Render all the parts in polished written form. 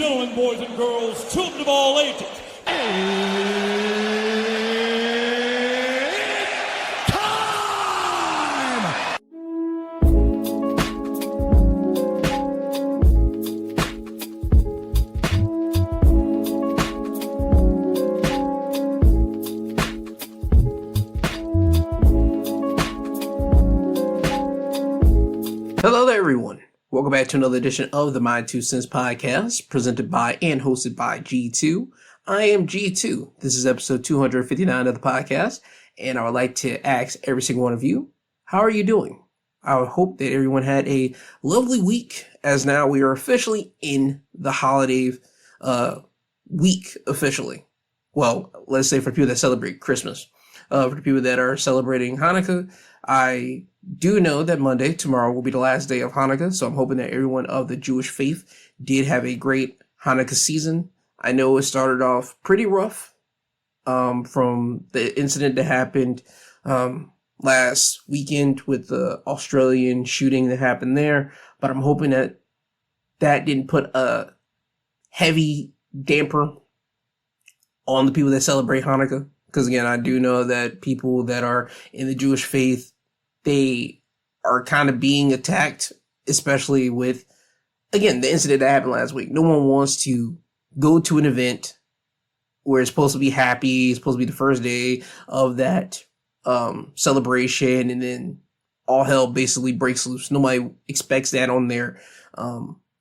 gentlemen, boys and girls, children of all ages. Hello there, everyone. Welcome back to another edition of the My 2 Cents podcast, presented by and hosted by G2. I am G2. This is episode 259 of the podcast, and I would like to ask every single one of you, how are you doing? I would hope that everyone had a lovely week, as now we are officially in the holiday week officially. Well, let's say for people that celebrate Christmas. For the people that are celebrating Hanukkah, I do know that Monday, tomorrow, will be the last day of Hanukkah, so I'm hoping that everyone of the Jewish faith did have a great Hanukkah season. I know it started off pretty rough from the incident that happened last weekend with the Australian shooting that happened there, but I'm hoping that that didn't put a heavy damper on the people that celebrate Hanukkah. Because again, I do know that people that are in the Jewish faith, they are kind of being attacked, especially with, again, the incident that happened last week. No one wants to go to an event where it's supposed to be happy, it's supposed to be the first day of that celebration, and then all hell basically breaks loose. Nobody expects that on their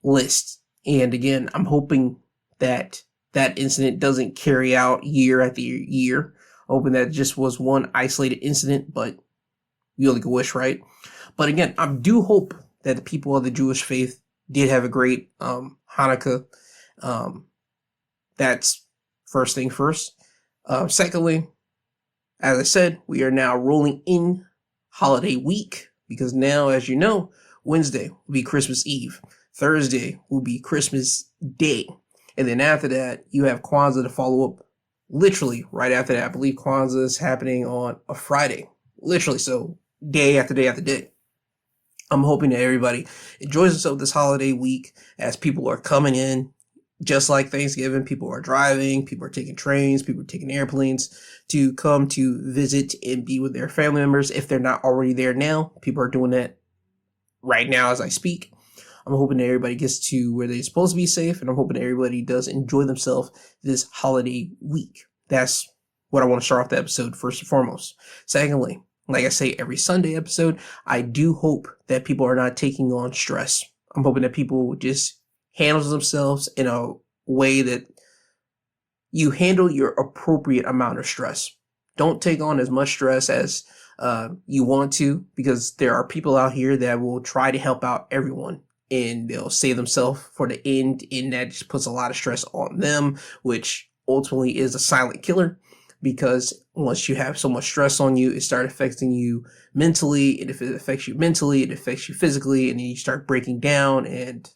list. And again, I'm hoping that that incident doesn't carry out year after year. Hoping that just was one isolated incident, but we only can wish, right? But again, I do hope that the people of the Jewish faith did have a great Hanukkah. That's first thing first. Secondly, as I said, we are now rolling in holiday week, because now, as you know, Wednesday will be Christmas Eve. Thursday will be Christmas Day. And then after that, you have Kwanzaa to follow up. Literally right after that. I believe Kwanzaa is happening on a Friday. Literally, so day after day after day. I'm hoping that everybody enjoys themselves this holiday week as people are coming in. Just like Thanksgiving, people are driving, people are taking trains, people are taking airplanes to come to visit and be with their family members. If they're not already there now, people are doing that right now as I speak. I'm hoping that everybody gets to where they're supposed to be safe, and I'm hoping that everybody does enjoy themselves this holiday week. That's what I want to start off the episode first and foremost. Secondly, like I say every Sunday episode, I do hope that people are not taking on stress. I'm hoping that people just handle themselves in a way that you handle your appropriate amount of stress. Don't take on as much stress as you want to, because there are people out here that will try to help out everyone. And they'll save themselves for the end, and that just puts a lot of stress on them, which ultimately is a silent killer, because once you have so much stress on you, it starts affecting you mentally, and if it affects you mentally, it affects you physically, and then you start breaking down, and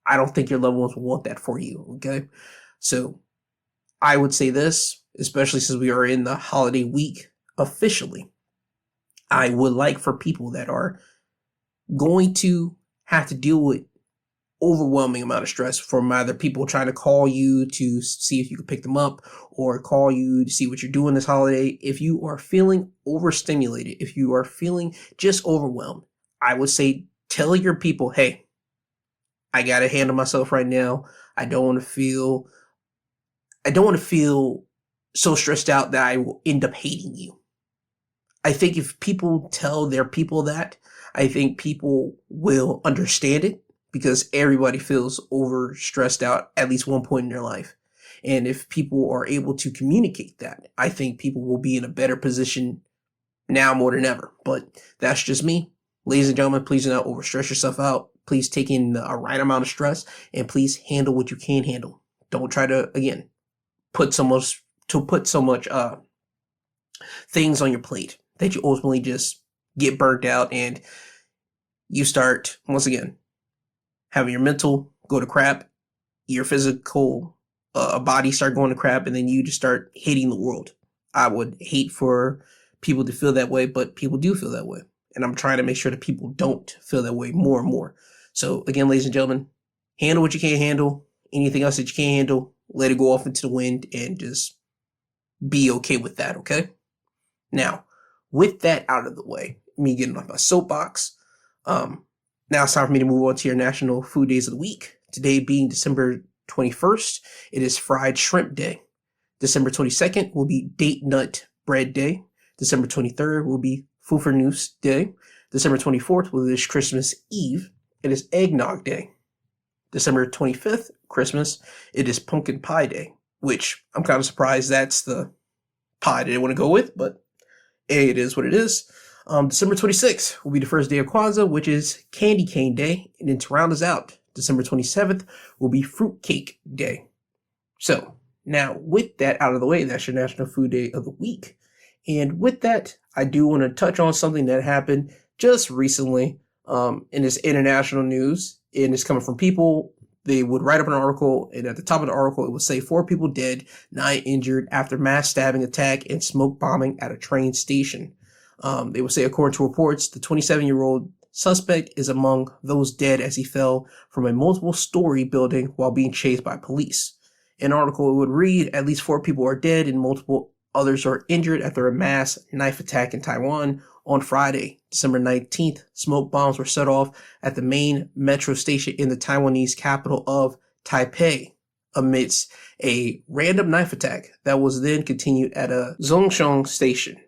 I don't think your loved ones will want that for you, okay? So I would say this, especially since we are in the holiday week officially, I would like for people that are going to have to deal with overwhelming amount of stress from either people trying to call you to see if you can pick them up, or call you to see what you're doing this holiday. If you are feeling overstimulated, if you are feeling just overwhelmed, I would say tell your people, hey, I got to handle myself right now. I don't want to feel so stressed out that I will end up hating you. I think if people tell their people that, I think people will understand it, because everybody feels over stressed out at least one point in their life. And if people are able to communicate that, I think people will be in a better position now more than ever. But that's just me. Ladies and gentlemen, please do not overstress yourself out. Please take in a right amount of stress, and please handle what you can handle. Don't try to, again, put so much things on your plate that you ultimately just get burnt out, and you start, once again, having your mental go to crap, your physical body start going to crap, and then you just start hating the world. I would hate for people to feel that way, but people do feel that way. And I'm trying to make sure that people don't feel that way more and more. So again, ladies and gentlemen, handle what you can't handle. Anything else that you can't handle, let it go off into the wind and just be okay with that, okay? Now, with that out of the way, me getting off my soapbox, now it's time for me to move on to your National Food Days of the Week. Today being December 21st, it is Fried Shrimp Day. December 22nd will be Date Nut Bread Day. December 23rd will be Pfeffernuss Day. December 24th will be Christmas Eve. It is Eggnog Day. December 25th, Christmas, it is Pumpkin Pie Day, which I'm kind of surprised that's the pie that I want to go with, but it is what it is. December 26th will be the first day of Kwanzaa, which is Candy Cane Day. And then to round us out, December 27th will be Fruitcake Day. So now with that out of the way, that's your National Food Day of the Week. And with that, I do want to touch on something that happened just recently in this international news. And it's coming from people. They would write up an article, and at the top of the article, it would say 4 people dead, 9 injured after mass stabbing attack and smoke bombing at a train station. They would say, according to reports, the 27-year-old suspect is among those dead as he fell from a multiple-story building while being chased by police. An article would read, at least 4 people are dead and multiple others are injured after a mass knife attack in Taiwan on Friday, December 19th. Smoke bombs were set off at the main metro station in the Taiwanese capital of Taipei amidst a random knife attack that was then continued at a Zhongshan station.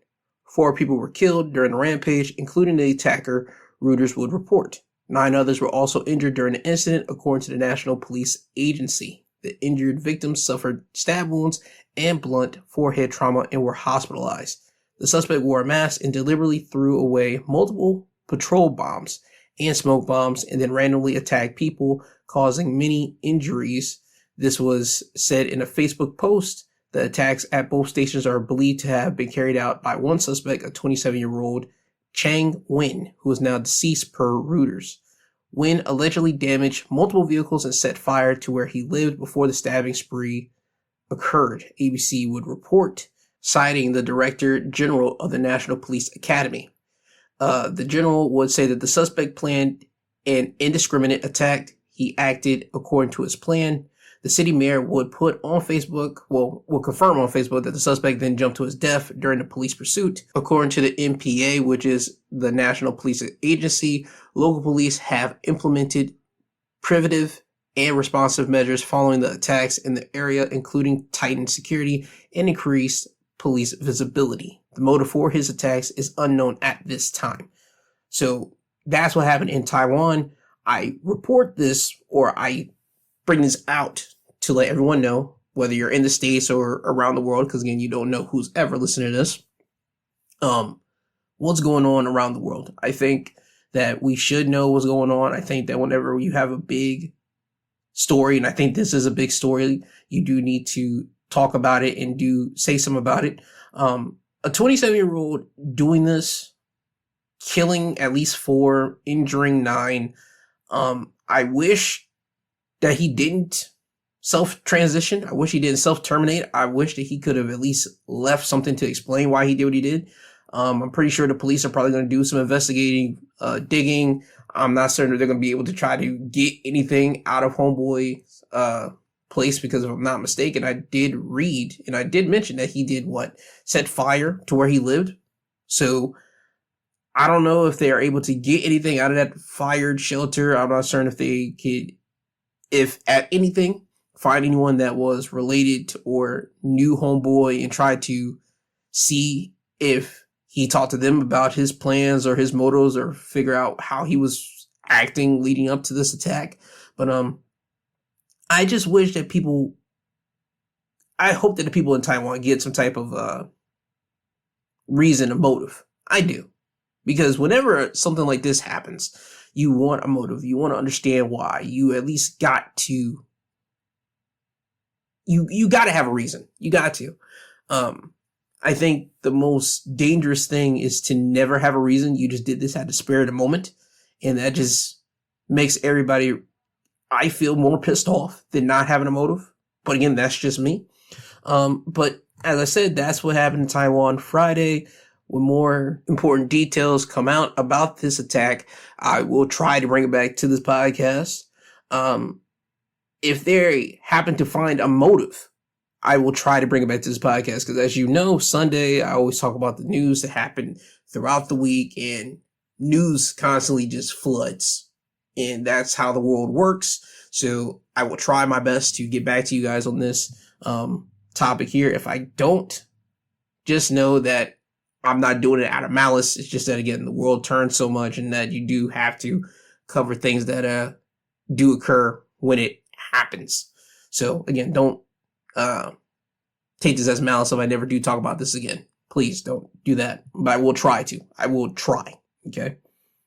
4 people were killed during the rampage, including the attacker, Reuters would report. 9 others were also injured during the incident, according to the National Police Agency. The injured victims suffered stab wounds and blunt forehead trauma and were hospitalized. The suspect wore a mask and deliberately threw away multiple patrol bombs and smoke bombs and then randomly attacked people, causing many injuries. This was said in a Facebook post. The attacks at both stations are believed to have been carried out by one suspect, a 27-year-old Chang Wen, who is now deceased per Reuters. Wen allegedly damaged multiple vehicles and set fire to where he lived before the stabbing spree occurred, ABC would report, citing the Director General of the National Police Academy. The general would say that the suspect planned an indiscriminate attack. He acted according to his plan. The city mayor would put on Facebook, will confirm on Facebook that the suspect then jumped to his death during the police pursuit. According to the NPA, which is the National Police Agency, local police have implemented preventive and responsive measures following the attacks in the area, including tightened security and increased police visibility. The motive for his attacks is unknown at this time. So that's what happened in Taiwan. I report this, or I bring this out to let everyone know, whether you're in the States or around the world, because again, you don't know who's ever listening to this, what's going on around the world. I think that we should know what's going on. I think that whenever you have a big story, and I think this is a big story, you do need to talk about it and say something about it. A 27-year-old doing this, killing at least 4, injuring 9. I wish that he didn't self-transition. I wish he didn't self-terminate. I wish that he could have at least left something to explain why he did what he did. I'm pretty sure the police are probably going to do some investigating, digging. I'm not certain that they're going to be able to try to get anything out of Homeboy's place, because if I'm not mistaken, I did read and I did mention that he did set fire to where he lived. So I don't know if they are able to get anything out of that fired shelter. I'm not certain if they could, if at anything, find anyone that was related to or knew Homeboy and try to see if he talked to them about his plans or his motives, or figure out how he was acting leading up to this attack. But I just wish that I hope that the people in Taiwan get some type of reason, a motive. I do. Because whenever something like this happens, you want a motive. You want to understand why. You at least got to, you got to have a reason. You got to. I think the most dangerous thing is to never have a reason. You just did this at the spur of the moment. And that just makes everybody, I feel, more pissed off than not having a motive. But again, that's just me. But as I said, that's what happened in Taiwan Friday. When more important details come out about this attack, I will try to bring it back to this podcast. if they happen to find a motive, I will try to bring it back to this podcast because, as you know, Sunday, I always talk about the news that happened throughout the week, and news constantly just floods. And that's how the world works. So I will try my best to get back to you guys on this topic here. If I don't, just know that I'm not doing it out of malice. It's just that, again, the world turns so much and that you do have to cover things that do occur when it happens. So, again, don't take this as malice if I never do talk about this again. Please don't do that. But I will try to. I will try. Okay?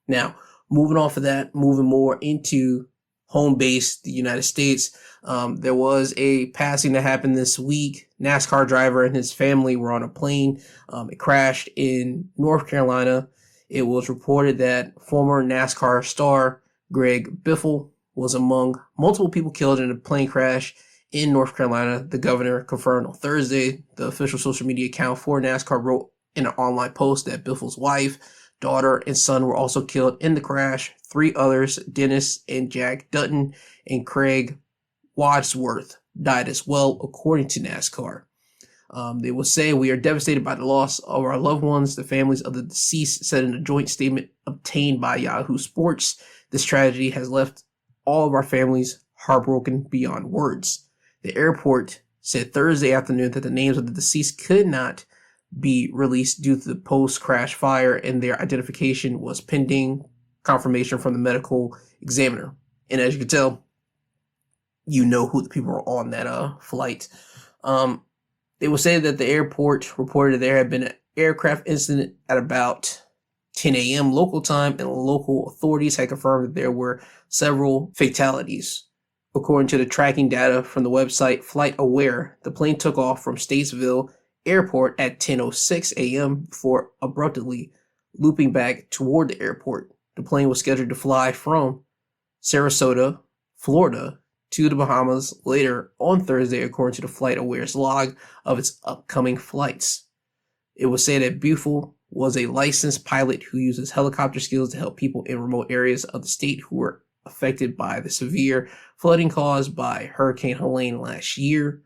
Now, moving off of that, moving more into home base, the United States. There was a passing that happened this week. NASCAR driver and his family were on a plane. It crashed in North Carolina. It was reported that former NASCAR star Greg Biffle was among multiple people killed in a plane crash in North Carolina. The governor confirmed on Thursday. The official social media account for NASCAR wrote in an online post that Biffle's wife, daughter, and son were also killed in the crash. 3 others, Dennis and Jack Dutton and Craig Wadsworth, died as well, according to NASCAR. They will say, "We are devastated by the loss of our loved ones," the families of the deceased said in a joint statement obtained by Yahoo Sports. "This tragedy has left all of our families heartbroken beyond words." The airport said Thursday afternoon that the names of the deceased could not be released due to the post-crash fire, and their identification was pending confirmation from the medical examiner. And as you can tell, you know who the people were on that flight. They will say that the airport reported there had been an aircraft incident at about 10 a.m. local time, and local authorities had confirmed that there were several fatalities. According to the tracking data from the website FlightAware, the plane took off from Statesville Airport at 10:06 a.m. before abruptly looping back toward the airport. The plane was scheduled to fly from Sarasota, Florida, to the Bahamas later on Thursday, according to the FlightAware's log of its upcoming flights. It was said that Biffle was a licensed pilot who uses helicopter skills to help people in remote areas of the state who were affected by the severe flooding caused by Hurricane Helene last year.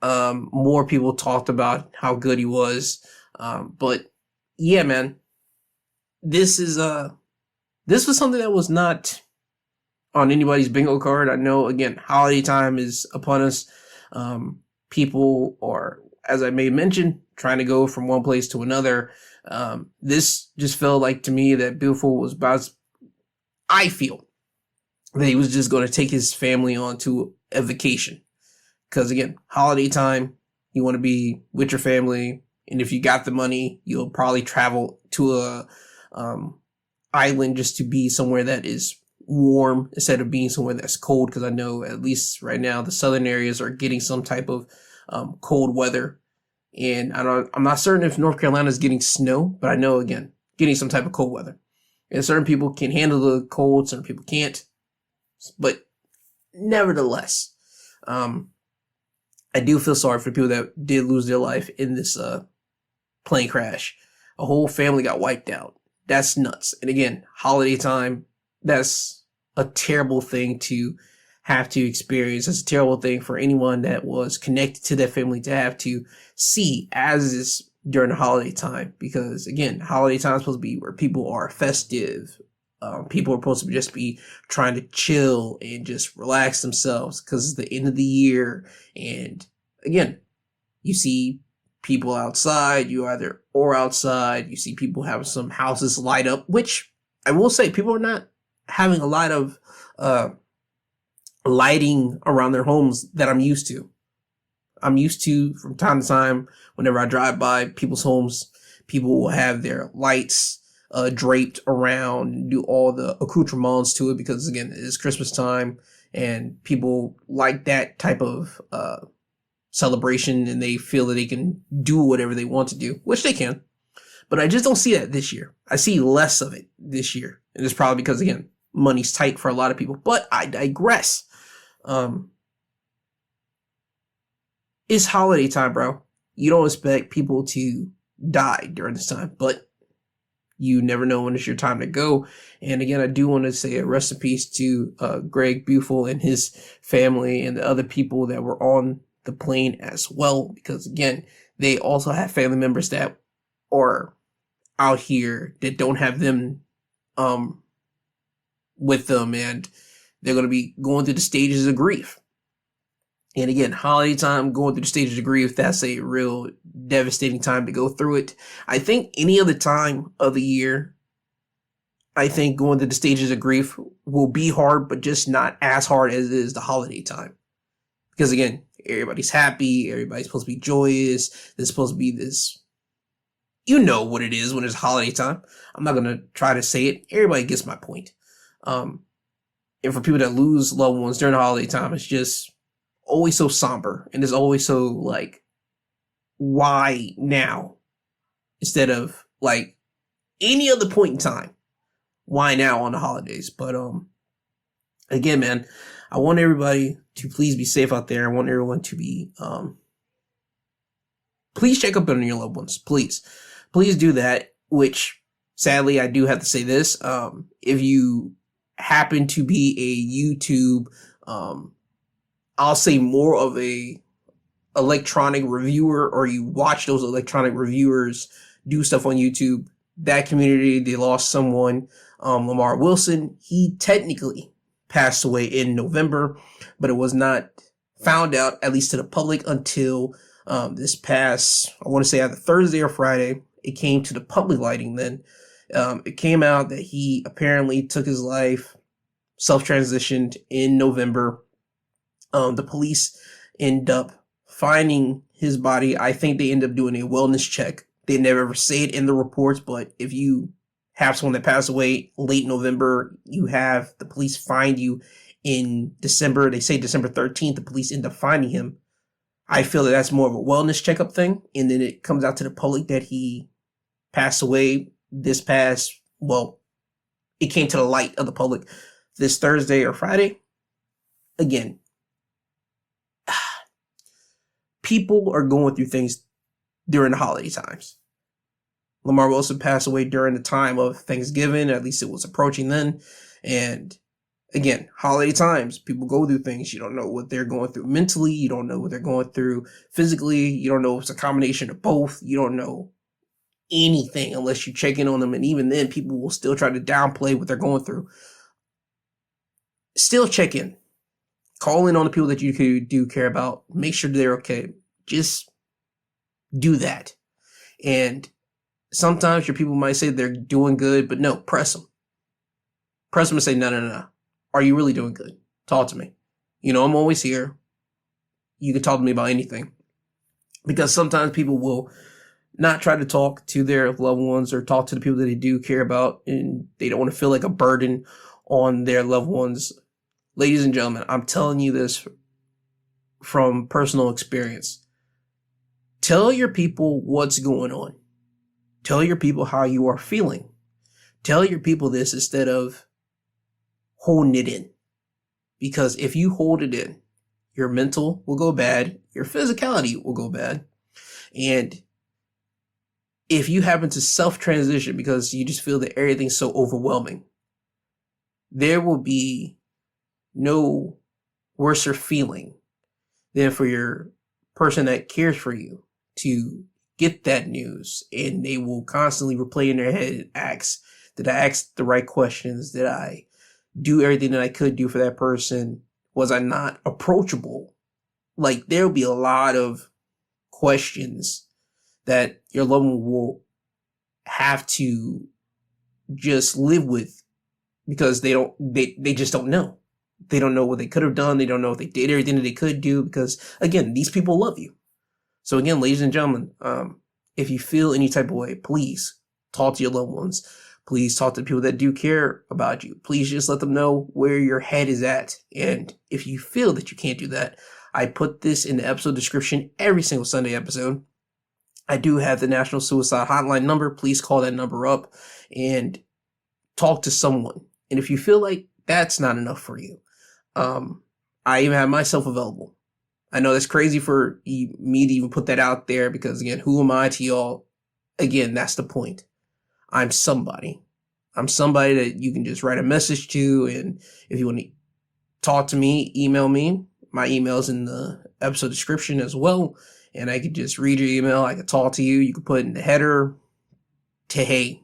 More people talked about how good he was. But yeah, man, this was something that was not on anybody's bingo card. I know, again, holiday time is upon us. People are, as I may mention, trying to go from one place to another. This just felt like to me that Biffle was about, I feel that he was just going to take his family on to a vacation. Because again, holiday time, you want to be with your family. And if you got the money, you'll probably travel to a island just to be somewhere that is warm instead of being somewhere that's cold. Because I know at least right now, the southern areas are getting some type of cold weather. And I'm not certain if North Carolina is getting snow, but I know, again, getting some type of cold weather. And certain people can handle the cold, certain people can't. But nevertheless, I do feel sorry for the people that did lose their life in this plane crash. A whole family got wiped out. That's nuts. And again, holiday time, that's a terrible thing to have to experience. It's a terrible thing for anyone that was connected to that family to have to see as is during the holiday time. Because again, holiday time is supposed to be where people are festive. People are supposed to just be trying to chill and just relax themselves because it's the end of the year. And again, you see people outside, outside. You see people having some houses light up, which I will say people are not having a lot of lighting around their homes that I'm used to. I'm used to from time to time, whenever I drive by people's homes, people will have their lights draped around and do all the accoutrements to it because, again, it is Christmas time and people like that type of celebration and they feel that they can do whatever they want to do, which they can. But I just don't see that this year. I see less of it this year. And it's probably because, again, money's tight for a lot of people. But I digress. It's holiday time, bro. You don't expect people to die during this time, but You never know when it's your time to go. And again, I do want to say a rest in peace to Greg Bufel and his family and the other people that were on the plane as well, because again, they also have family members that are out here that don't have them with them, and they're going to be going through the stages of grief. And again, holiday time, going through the stages of grief, that's a real devastating time to go through it. I think any other time of the year, I think going through the stages of grief will be hard, but just not as hard as it is the holiday time. Because again, everybody's happy, everybody's supposed to be joyous, there's supposed to be this, you know what it is when it's holiday time. I'm not going to try to say it. Everybody gets my point. And for people that lose loved ones during the holiday time, it's just always so somber, and it's always so like, why now instead of like any other point in time? Why now on the holidays? But again, man, I want everybody to please be safe out there. I want everyone to be please check up on your loved ones. Please do that. Which sadly, I do have to say this: if you happen to be a YouTube I'll say more of a electronic reviewer, or you watch those electronic reviewers do stuff on YouTube, that community, they lost someone. Lamar Wilson, he technically passed away in November, but it was not found out, at least to the public, until this past, I want to say either Thursday or Friday. It came to the public lighting then. It came out that he apparently took his life, self-transitioned in November. The police end up finding his body. I think they end up doing a wellness check. They never ever say it in the reports, but if you have someone that passed away late November, you have the police find you in December. They say December 13th, the police end up finding him. I feel that that's more of a wellness checkup thing. And then it comes out to the public that he passed away this past, well, it came to the light of the public this Thursday or Friday. Again, people are going through things during the holiday times. Lamar Wilson passed away during the time of Thanksgiving, at least it was approaching then. And again, holiday times, people go through things. You don't know what they're going through mentally. You don't know what they're going through physically. You don't know if it's a combination of both. You don't know anything unless you check in on them. And even then, people will still try to downplay what they're going through. Still check in. Call in on the people that you do care about. Make sure they're okay. Just do that. And sometimes your people might say they're doing good, but no, press them. Press them and say, no. Are you really doing good? Talk to me. You know, I'm always here. You can talk to me about anything. Because sometimes people will not try to talk to their loved ones or talk to the people that they do care about, and they don't want to feel like a burden on their loved ones. Ladies and gentlemen, I'm telling you this from personal experience. Tell your people what's going on. Tell your people how you are feeling. Tell your people this instead of holding it in. Because if you hold it in, your mental will go bad, your physicality will go bad. And if you happen to self-transition because you just feel that everything's so overwhelming, there will be no worser feeling than for your person that cares for you to get that news, and they will constantly replay in their head and ask, did I ask the right questions? Did I do everything that I could do for that person? Was I not approachable? Like, there'll be a lot of questions that your loved one will have to just live with because they just don't know. They don't know what they could have done. They don't know if they did everything that they could do because, again, these people love you. So again, ladies and gentlemen, if you feel any type of way, please talk to your loved ones. Please talk to the people that do care about you. Please just let them know where your head is at. And if you feel that you can't do that, I put this in the episode description every single Sunday episode. I do have the National Suicide Hotline number. Please call that number up and talk to someone. And if you feel like that's not enough for you, I even have myself available. I know that's crazy for me to even put that out there because, again, who am I to y'all? Again, that's the point. I'm somebody. I'm somebody that you can just write a message to, and if you want to talk to me, email me. My email's in the episode description as well, and I could just read your email. I could talk to you. You could put in the header to, hey,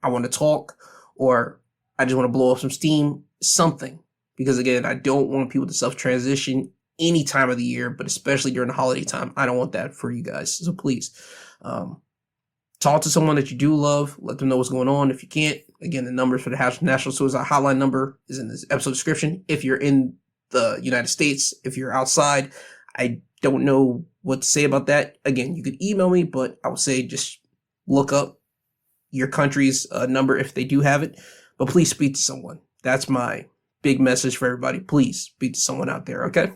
I want to talk, or I just want to blow up some steam, something. Because again, I don't want people to self-transition any time of the year, but especially during the holiday time. I don't want that for you guys. So please, talk to someone that you do love. Let them know what's going on. If you can't, again, the numbers for the National Suicide Hotline number is in this episode description. If you're in the United States, if you're outside, I don't know what to say about that. Again, you could email me, but I would say just look up your country's number if they do have it. But please speak to someone. That's my big message for everybody. Please speak to someone out there, okay?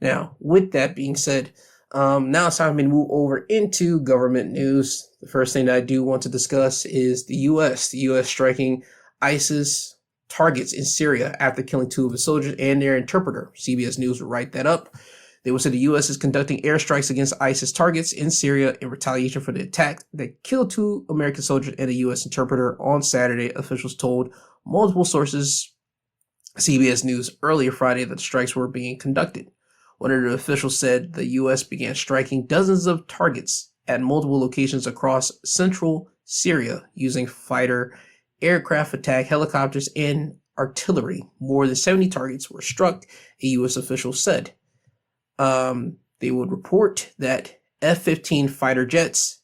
Now, with that being said, now it's time for me to move over into government news. The first thing that I do want to discuss is the U.S. The U.S. striking ISIS targets in Syria after killing 2 of its soldiers and their interpreter. CBS News will write that up. They will say the U.S. is conducting airstrikes against ISIS targets in Syria in retaliation for the attack that killed 2 American soldiers and a U.S. interpreter on Saturday, officials told multiple sources. CBS News earlier Friday that the strikes were being conducted. One of the officials said the U.S. began striking dozens of targets at multiple locations across central Syria using fighter aircraft attack helicopters and artillery. More than 70 targets were struck, a U.S. official said. They would report that F-15 fighter jets,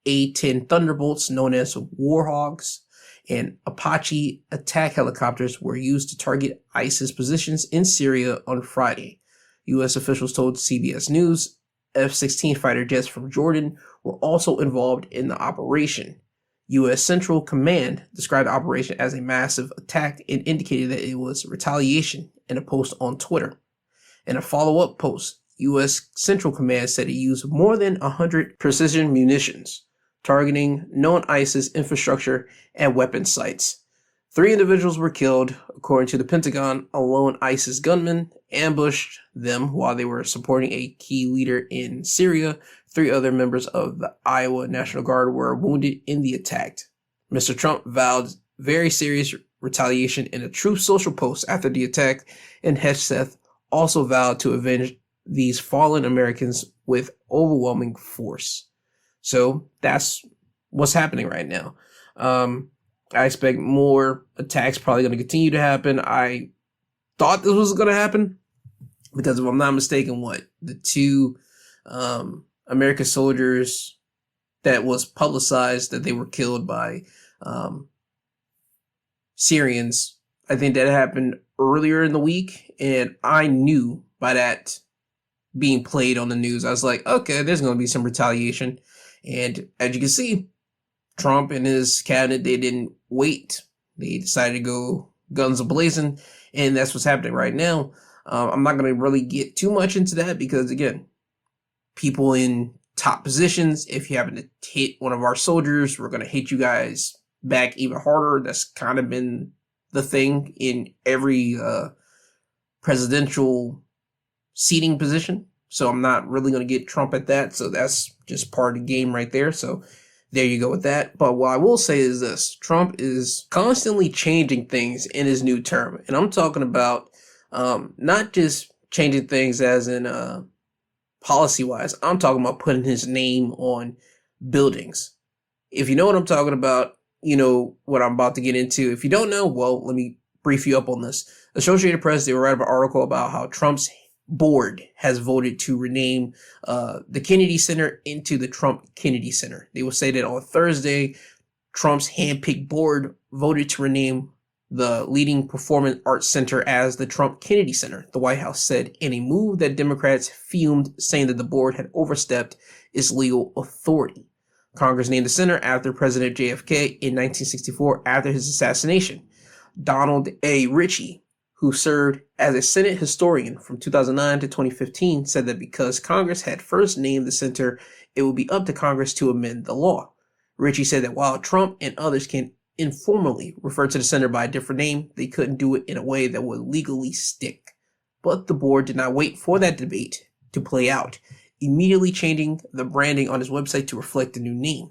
A-10 Thunderbolts known as Warhogs, and Apache attack helicopters were used to target ISIS positions in Syria on Friday. U.S. officials told CBS News F-16 fighter jets from Jordan were also involved in the operation. U.S. Central Command described the operation as a massive attack and indicated that it was retaliation in a post on Twitter. In a follow-up post, U.S. Central Command said it used more than 100 precision munitions, targeting known ISIS infrastructure and weapon sites. 3 individuals were killed, according to the Pentagon. A lone ISIS gunman ambushed them while they were supporting a key leader in Syria. 3 other members of the Iowa National Guard were wounded in the attack. Mr. Trump vowed very serious retaliation in a Truth Social post after the attack, and Hegseth also vowed to avenge these fallen Americans with overwhelming force. So that's what's happening right now. I expect more attacks probably going to continue to happen. I thought this was going to happen because if I'm not mistaken, the 2 American soldiers that was publicized that they were killed by Syrians, I think that happened earlier in the week, and I knew by that being played on the news, I was like, okay, there's going to be some retaliation. And as you can see, Trump and his cabinet, they didn't wait. They decided to go guns a-blazing, and that's what's happening right now. I'm not going to really get too much into that because, again, people in top positions, if you happen to hit one of our soldiers, we're going to hit you guys back even harder. That's kind of been the thing in every presidential seating position. So I'm not really going to get Trump at that. So that's just part of the game right there. So there you go with that. But what I will say is this. Trump is constantly changing things in his new term. And I'm talking about not just changing things as in policy-wise. I'm talking about putting his name on buildings. If you know what I'm talking about, you know what I'm about to get into. If you don't know, well, let me brief you up on this. Associated Press, they were writing an article about how Trump's board has voted to rename the Kennedy Center into the Trump Kennedy Center. They will say that on Thursday, Trump's handpicked board voted to rename the leading performing arts center as the Trump Kennedy Center, the White House said, in a move that Democrats fumed, saying that the board had overstepped its legal authority. Congress named the center after President JFK in 1964 after his assassination. Donald A. Ritchie, who served as a Senate historian from 2009 to 2015, said that because Congress had first named the center, it would be up to Congress to amend the law. Ritchie said that while Trump and others can informally refer to the center by a different name, they couldn't do it in a way that would legally stick. But the board did not wait for that debate to play out, immediately changing the branding on his website to reflect the new name.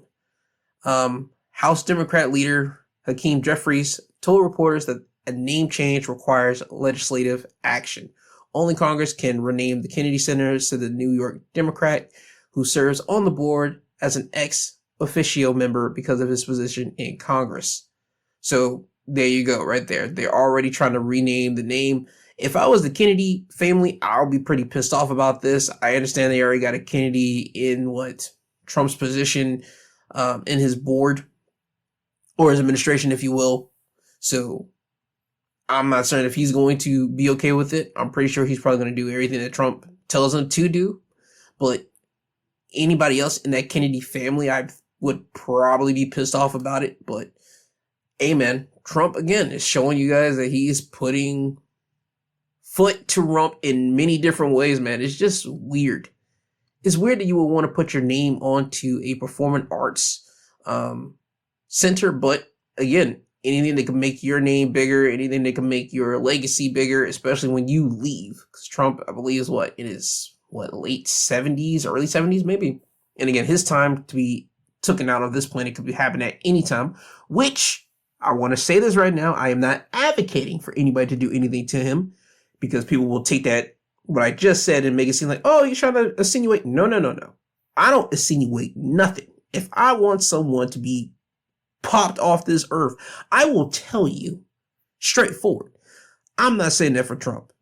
House Democrat leader Hakeem Jeffries told reporters that a name change requires legislative action. Only Congress can rename the Kennedy Center to the New York Democrat, who serves on the board as an ex officio member because of his position in Congress. So there you go, right there. They're already trying to rename the name. If I was the Kennedy family, I'll be pretty pissed off about this. I understand they already got a Kennedy in Trump's position in his board or his administration, if you will. So I'm not certain if he's going to be okay with it. I'm pretty sure he's probably going to do everything that Trump tells him to do. But anybody else in that Kennedy family, I would probably be pissed off about it. But hey, man, Trump, again, is showing you guys that he's putting foot to rump in many different ways, man. It's just weird. It's weird that you would want to put your name onto a performing arts center. But again, anything that can make your name bigger, anything that can make your legacy bigger, especially when you leave. Because Trump, I believe, is late 70s, early 70s, maybe. And again, his time to be taken out of this planet could be happening at any time, which I want to say this right now. I am not advocating for anybody to do anything to him, because people will take that, what I just said, and make it seem like, oh, you're trying to insinuate. No. I don't insinuate nothing. If I want someone to be popped off this earth, I will tell you straightforward. I'm not saying that for Trump.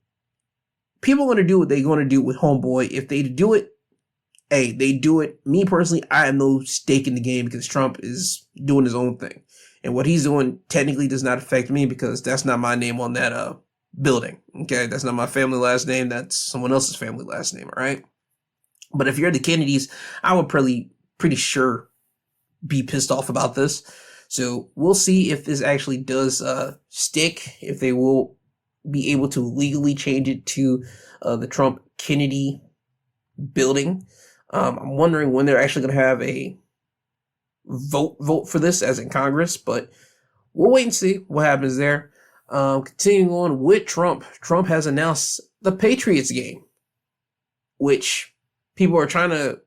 People are going to do what they're going to do with homeboy. If they do it, hey, they do it. Me personally, I have no stake in the game because Trump is doing his own thing. And what he's doing technically does not affect me because that's not my name on that building. Okay, that's not my family last name. That's someone else's family last name, all right? But if you're the Kennedys, I would pretty sure be pissed off about this. So we'll see if this actually does stick, if they will be able to legally change it to the Trump Kennedy building. I'm wondering when they're actually going to have a vote for this, as in Congress, but we'll wait and see what happens there. Continuing on with Trump has announced the Patriots game, which people are trying to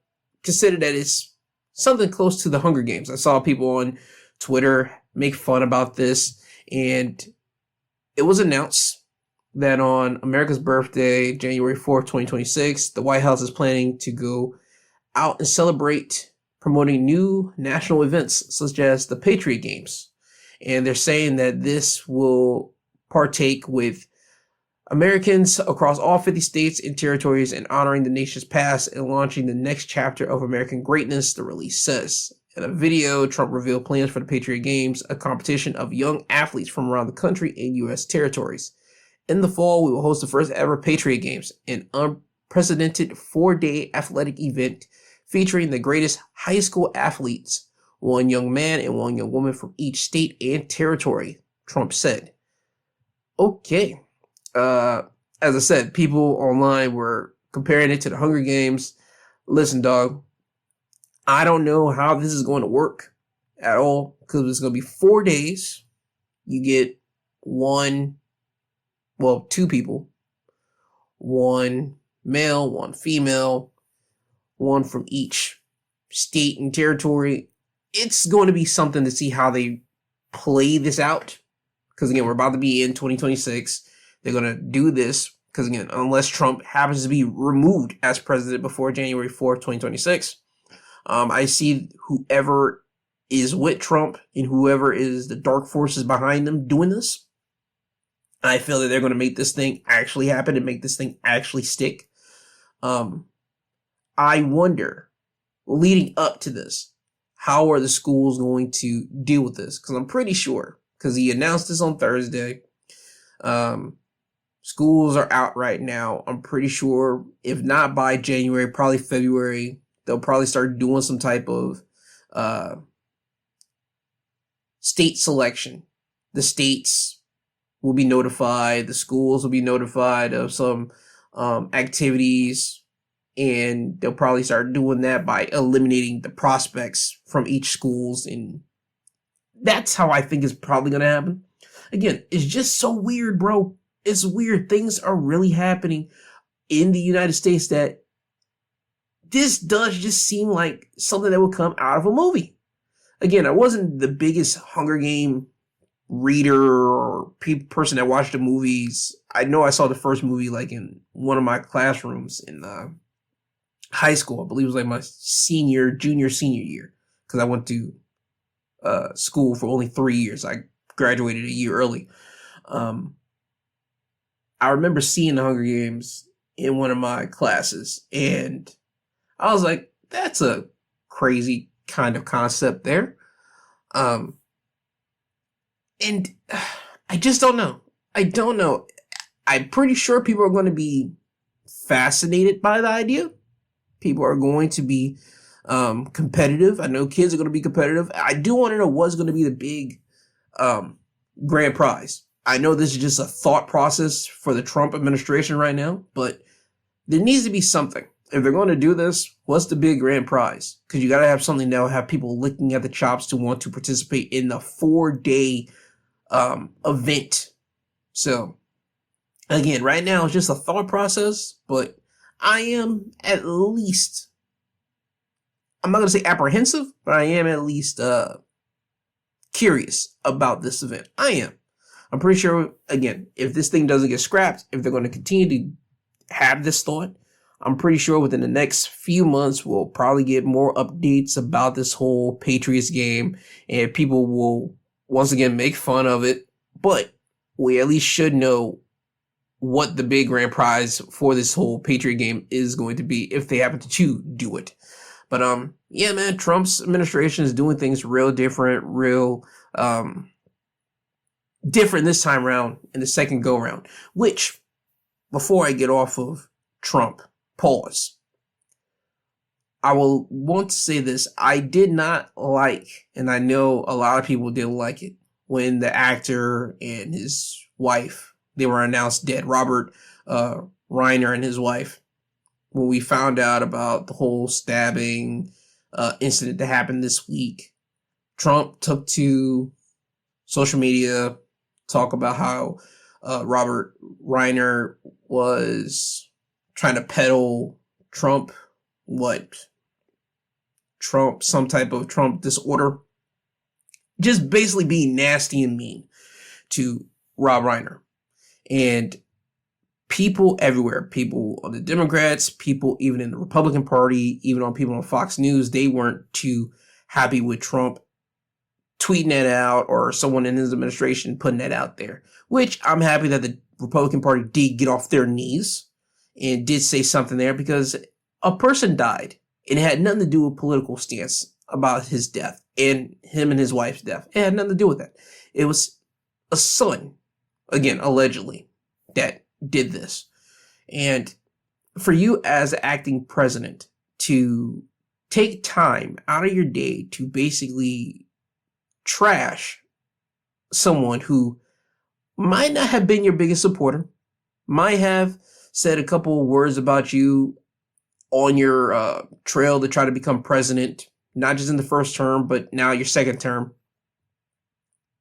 consider that it's something close to the Hunger Games. I saw people on Twitter make fun about this, and it was announced that on America's birthday, January 4th, 2026, the White House is planning to go out and celebrate promoting new national events such as the Patriot Games. And they're saying that this will partake with Americans across all 50 states and territories in honoring the nation's past and launching the next chapter of American greatness, the release says. In a video, Trump revealed plans for the Patriot Games, a competition of young athletes from around the country and U.S. territories. In the fall, we will host the first ever Patriot Games, an unprecedented 4-day athletic event featuring the greatest high school athletes, one young man and one young woman from each state and territory, Trump said. Okay. As I said, people online were comparing it to the Hunger Games. Listen, dog, I don't know how this is going to work at all, because it's going to be 4 days. You get two people, one male, one female, one from each state and territory. It's going to be something to see how they play this out. Because again, we're about to be in 2026. They're going to do this because again, unless Trump happens to be removed as president before January 4th, 2026, I see whoever is with Trump and whoever is the dark forces behind them doing this. I feel that they're going to make this thing actually happen and make this thing actually stick. I wonder, leading up to this, how are the schools going to deal with this? Because I'm pretty sure, because he announced this on Thursday, schools are out right now. I'm pretty sure, if not by January, probably February, they'll probably start doing some type of state selection. The states will be notified. The schools will be notified of some activities. And they'll probably start doing that by eliminating the prospects from each schools. And that's how I think it's probably going to happen. Again, it's just so weird, bro. It's weird. Things are really happening in the United States that this does just seem like something that would come out of a movie. again, I wasn't the biggest Hunger Game reader or person that watched the movies. I know I saw the first movie like in one of my classrooms in high school. I believe it was like my senior year, because I went to school for only 3 years. I graduated a year early. I remember seeing the Hunger Games in one of my classes, and I was like, that's a crazy kind of concept there. And I just don't know. I don't know. I'm pretty sure people are going to be fascinated by the idea. People are going to be competitive. I know kids are going to be competitive. I do want to know what's going to be the big grand prize. I know this is just a thought process for the Trump administration right now, but there needs to be something. If they're going to do this, what's the big grand prize? Because you got to have something that will have people licking at the chops to want to participate in the 4-day event. So, again, right now it's just a thought process, but I am at least, I'm not going to say apprehensive, but I am at least curious about this event. I am. I'm pretty sure, again, if this thing doesn't get scrapped, if they're going to continue to have this thought, I'm pretty sure within the next few months, we'll probably get more updates about this whole Patriots game, and people will once again make fun of it, but we at least should know what the big grand prize for this whole Patriot game is going to be if they happen to do it. But yeah, man, Trump's administration is doing things real different, different this time around in the second go round. Which, before I get off of Trump, pause. I will want to say this. I did not like, and I know a lot of people didn't like it, when the actor and his wife, they were announced dead. Robert Reiner and his wife, when we found out about the whole stabbing incident that happened this week, Trump took to social media, talk about how Robert Reiner was trying to peddle Trump, some type of Trump disorder. Just basically being nasty and mean to Rob Reiner. And people everywhere, people on the Democrats, people even in the Republican Party, even on people on Fox News, they weren't too happy with Trump tweeting that out, or someone in his administration putting that out there. Which I'm happy that the Republican Party did get off their knees and did say something there, because a person died and it had nothing to do with political stance about his death and him and his wife's death. It had nothing to do with that. It was a son, again, allegedly, that did this. And for you as acting president to take time out of your day to basically trash someone who might not have been your biggest supporter, might have said a couple of words about you on your trail to try to become president, not just in the first term, but now your second term.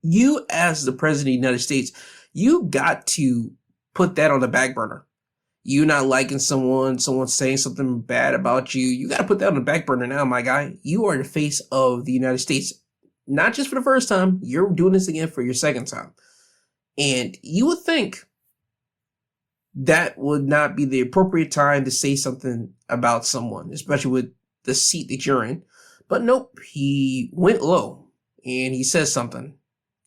You, as the president of the United States, you got to put that on the back burner. You not liking someone saying something bad about you, you got to put that on the back burner now, my guy. You are the face of the United States. Not just for the first time, you're doing this again for your second time. And you would think that would not be the appropriate time to say something about someone, especially with the seat that you're in. But nope, he went low and he says something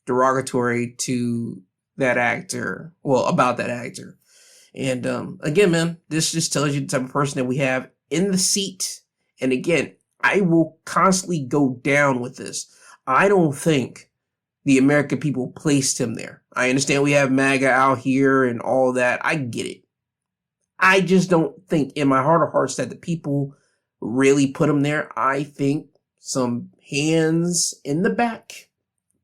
derogatory to that actor, about that actor. And again, man, this just tells you the type of person that we have in the seat. And again, I will constantly go down with this. I don't think the American people placed him there. I understand we have MAGA out here and all that. I get it. I just don't think in my heart of hearts that the people really put him there. I think some hands in the back,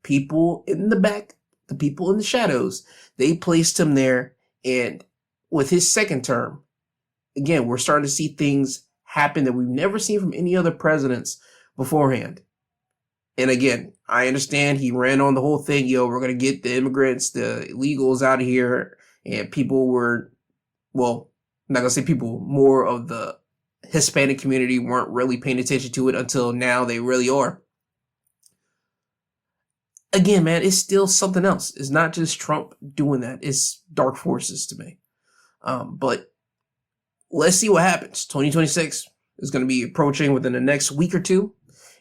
people in the back, the people in the shadows, they placed him there. And with his second term, again, we're starting to see things happen that we've never seen from any other presidents beforehand. And again, I understand he ran on the whole thing, we're going to get the immigrants, the illegals out of here. And people were, I'm not going to say people, more of the Hispanic community weren't really paying attention to it until now they really are. again, man, it's still something else. It's not just Trump doing that. It's dark forces to me. But let's see what happens. 2026 is going to be approaching within the next week or two.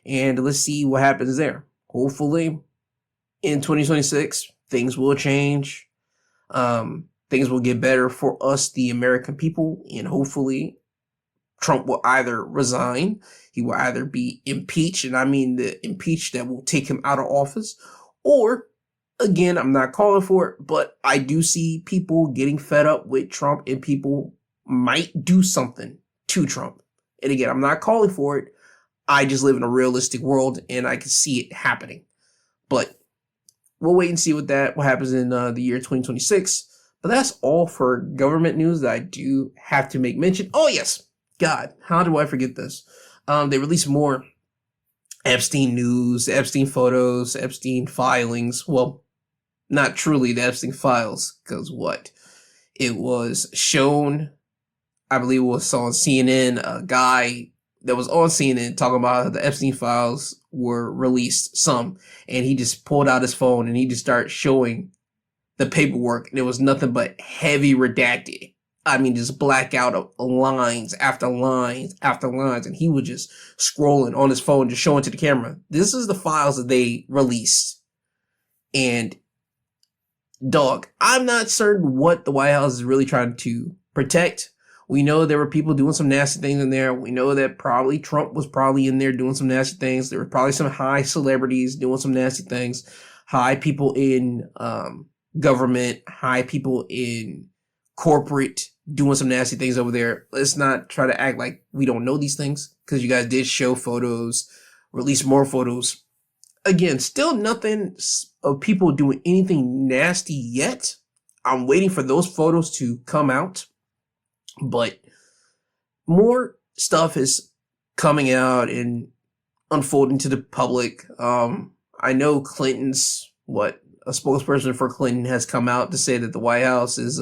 And let's see what happens there. Hopefully, in 2026, things will change. Things will get better for us, the American people. And hopefully, Trump will either resign, he will either be impeached, and I mean the impeached that will take him out of office, or, again, I'm not calling for it, but I do see people getting fed up with Trump, and people might do something to Trump. And again, I'm not calling for it. I just live in a realistic world, and I can see it happening. But we'll wait and see what happens in the year 2026. But that's all for government news that I do have to make mention. Oh, yes. God, how do I forget this? They released more Epstein news, Epstein photos, Epstein filings. Well, not truly the Epstein files, because what? It was shown, I believe it was on CNN, a guy that was on CNN talking about how the Epstein files were released, some, and he just pulled out his phone and he just started showing the paperwork, and it was nothing but heavy redacted. I mean, just blackout of lines after lines after lines. And he was just scrolling on his phone, just showing to the camera. This is the files that they released. And, dog, I'm not certain what the White House is really trying to protect. We know there were people doing some nasty things in there. We know that probably Trump was probably in there doing some nasty things. There were probably some high celebrities doing some nasty things. High people in government. High people in corporate doing some nasty things over there. Let's not try to act like we don't know these things, because you guys did show photos, release more photos. Again, still nothing of people doing anything nasty yet. I'm waiting for those photos to come out, but more stuff is coming out and unfolding to the public. I know Clinton's, a spokesperson for Clinton has come out to say that the White House is,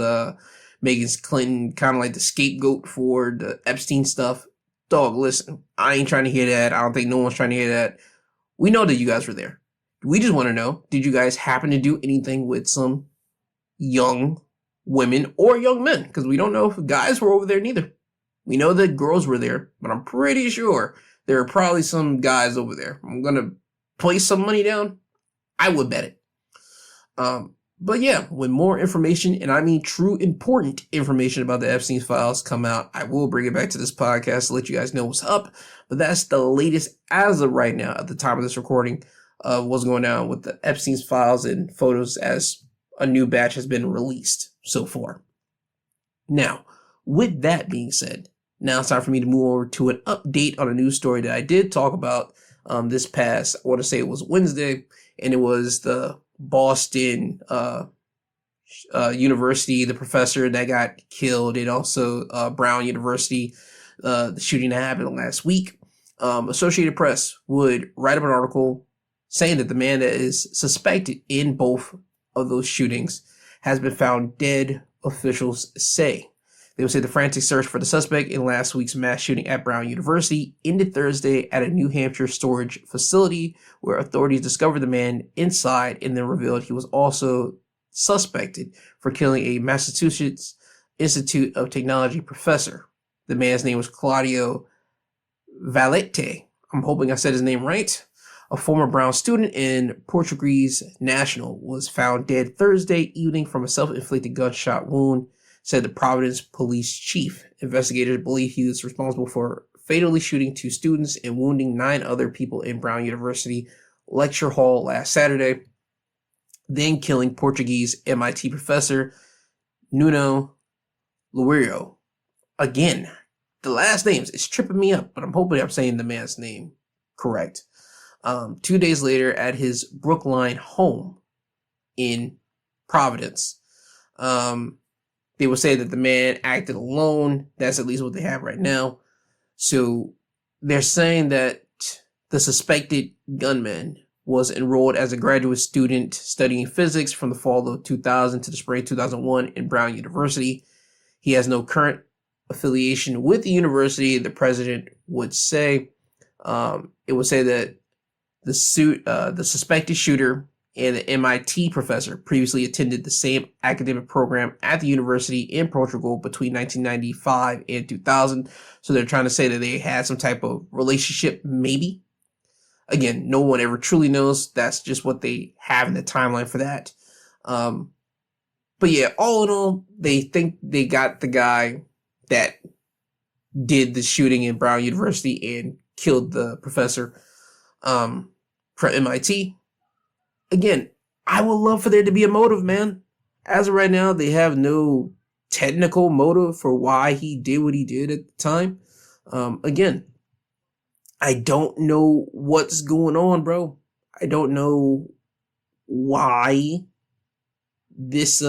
making Clinton kind of like the scapegoat for the Epstein stuff. Dog, listen, I ain't trying to hear that. I don't think no one's trying to hear that. We know that you guys were there. We just want to know, did you guys happen to do anything with some young women or young men? Because we don't know if guys were over there neither. We know that girls were there, but I'm pretty sure there are probably some guys over there. I'm going to place some money down. I would bet it. But yeah, when more information, and I mean true important information about the Epstein files come out, I will bring it back to this podcast to let you guys know what's up. But that's the latest as of right now, at the time of this recording, of what's going down with the Epstein's files and photos as a new batch has been released so far. Now, with that being said, now it's time for me to move over to an update on a news story that I did talk about this past, I want to say it was Wednesday, and it was the Boston University, the professor that got killed, and also Brown University, the shooting that happened last week. Associated Press would write up an article saying that the man that is suspected in both of those shootings has been found dead, officials say. They would say the frantic search for the suspect in last week's mass shooting at Brown University ended Thursday at a New Hampshire storage facility where authorities discovered the man inside and then revealed he was also suspected for killing a Massachusetts Institute of Technology professor. The man's name was Claudio Valete. I'm hoping I said his name right. A former Brown student and Portuguese national was found dead Thursday evening from a self-inflicted gunshot wound, said the Providence police chief. Investigators believe he was responsible for fatally shooting 2 students and wounding 9 other people in Brown University lecture hall last Saturday, then killing Portuguese MIT professor Nuno Loureiro. Again, the last names, it's tripping me up, but I'm hoping I'm saying the man's name correct. 2 days later at his Brookline home in Providence. They would say that the man acted alone. That's at least what they have right now. So they're saying that the suspected gunman was enrolled as a graduate student studying physics from the fall of 2000 to the spring of 2001 in Brown University. He has no current affiliation with the university, the president would say. It would say that the suspected shooter and an MIT professor previously attended the same academic program at the university in Portugal between 1995 and 2000. So they're trying to say that they had some type of relationship, maybe. Again, no one ever truly knows. That's just what they have in the timeline for that. But yeah, all in all, they think they got the guy that did the shooting in Brown University and killed the professor from MIT. Again, I would love for there to be a motive, man. As of right now, they have no technical motive for why he did what he did at the time. Again, I don't know what's going on, bro. I don't know why this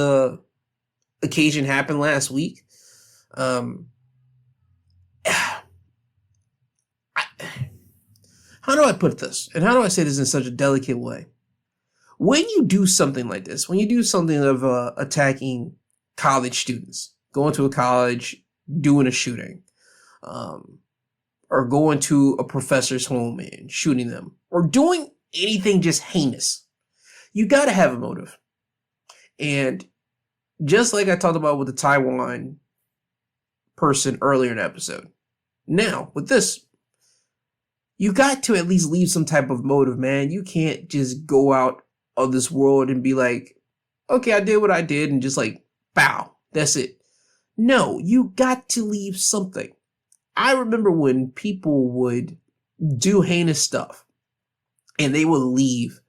occasion happened last week. How do I put this? And how do I say this in such a delicate way? When you do something like this, when you do something of attacking college students, going to a college, doing a shooting, or going to a professor's home and shooting them, or doing anything just heinous, you gotta have a motive. And just like I talked about with the Taiwan person earlier in the episode, now with this, you got to at least leave some type of motive, man. You can't just go out of this world and be like, okay, I did what I did, and just like, bow, that's it. No, you got to leave something. I remember when people would do heinous stuff and they would leave,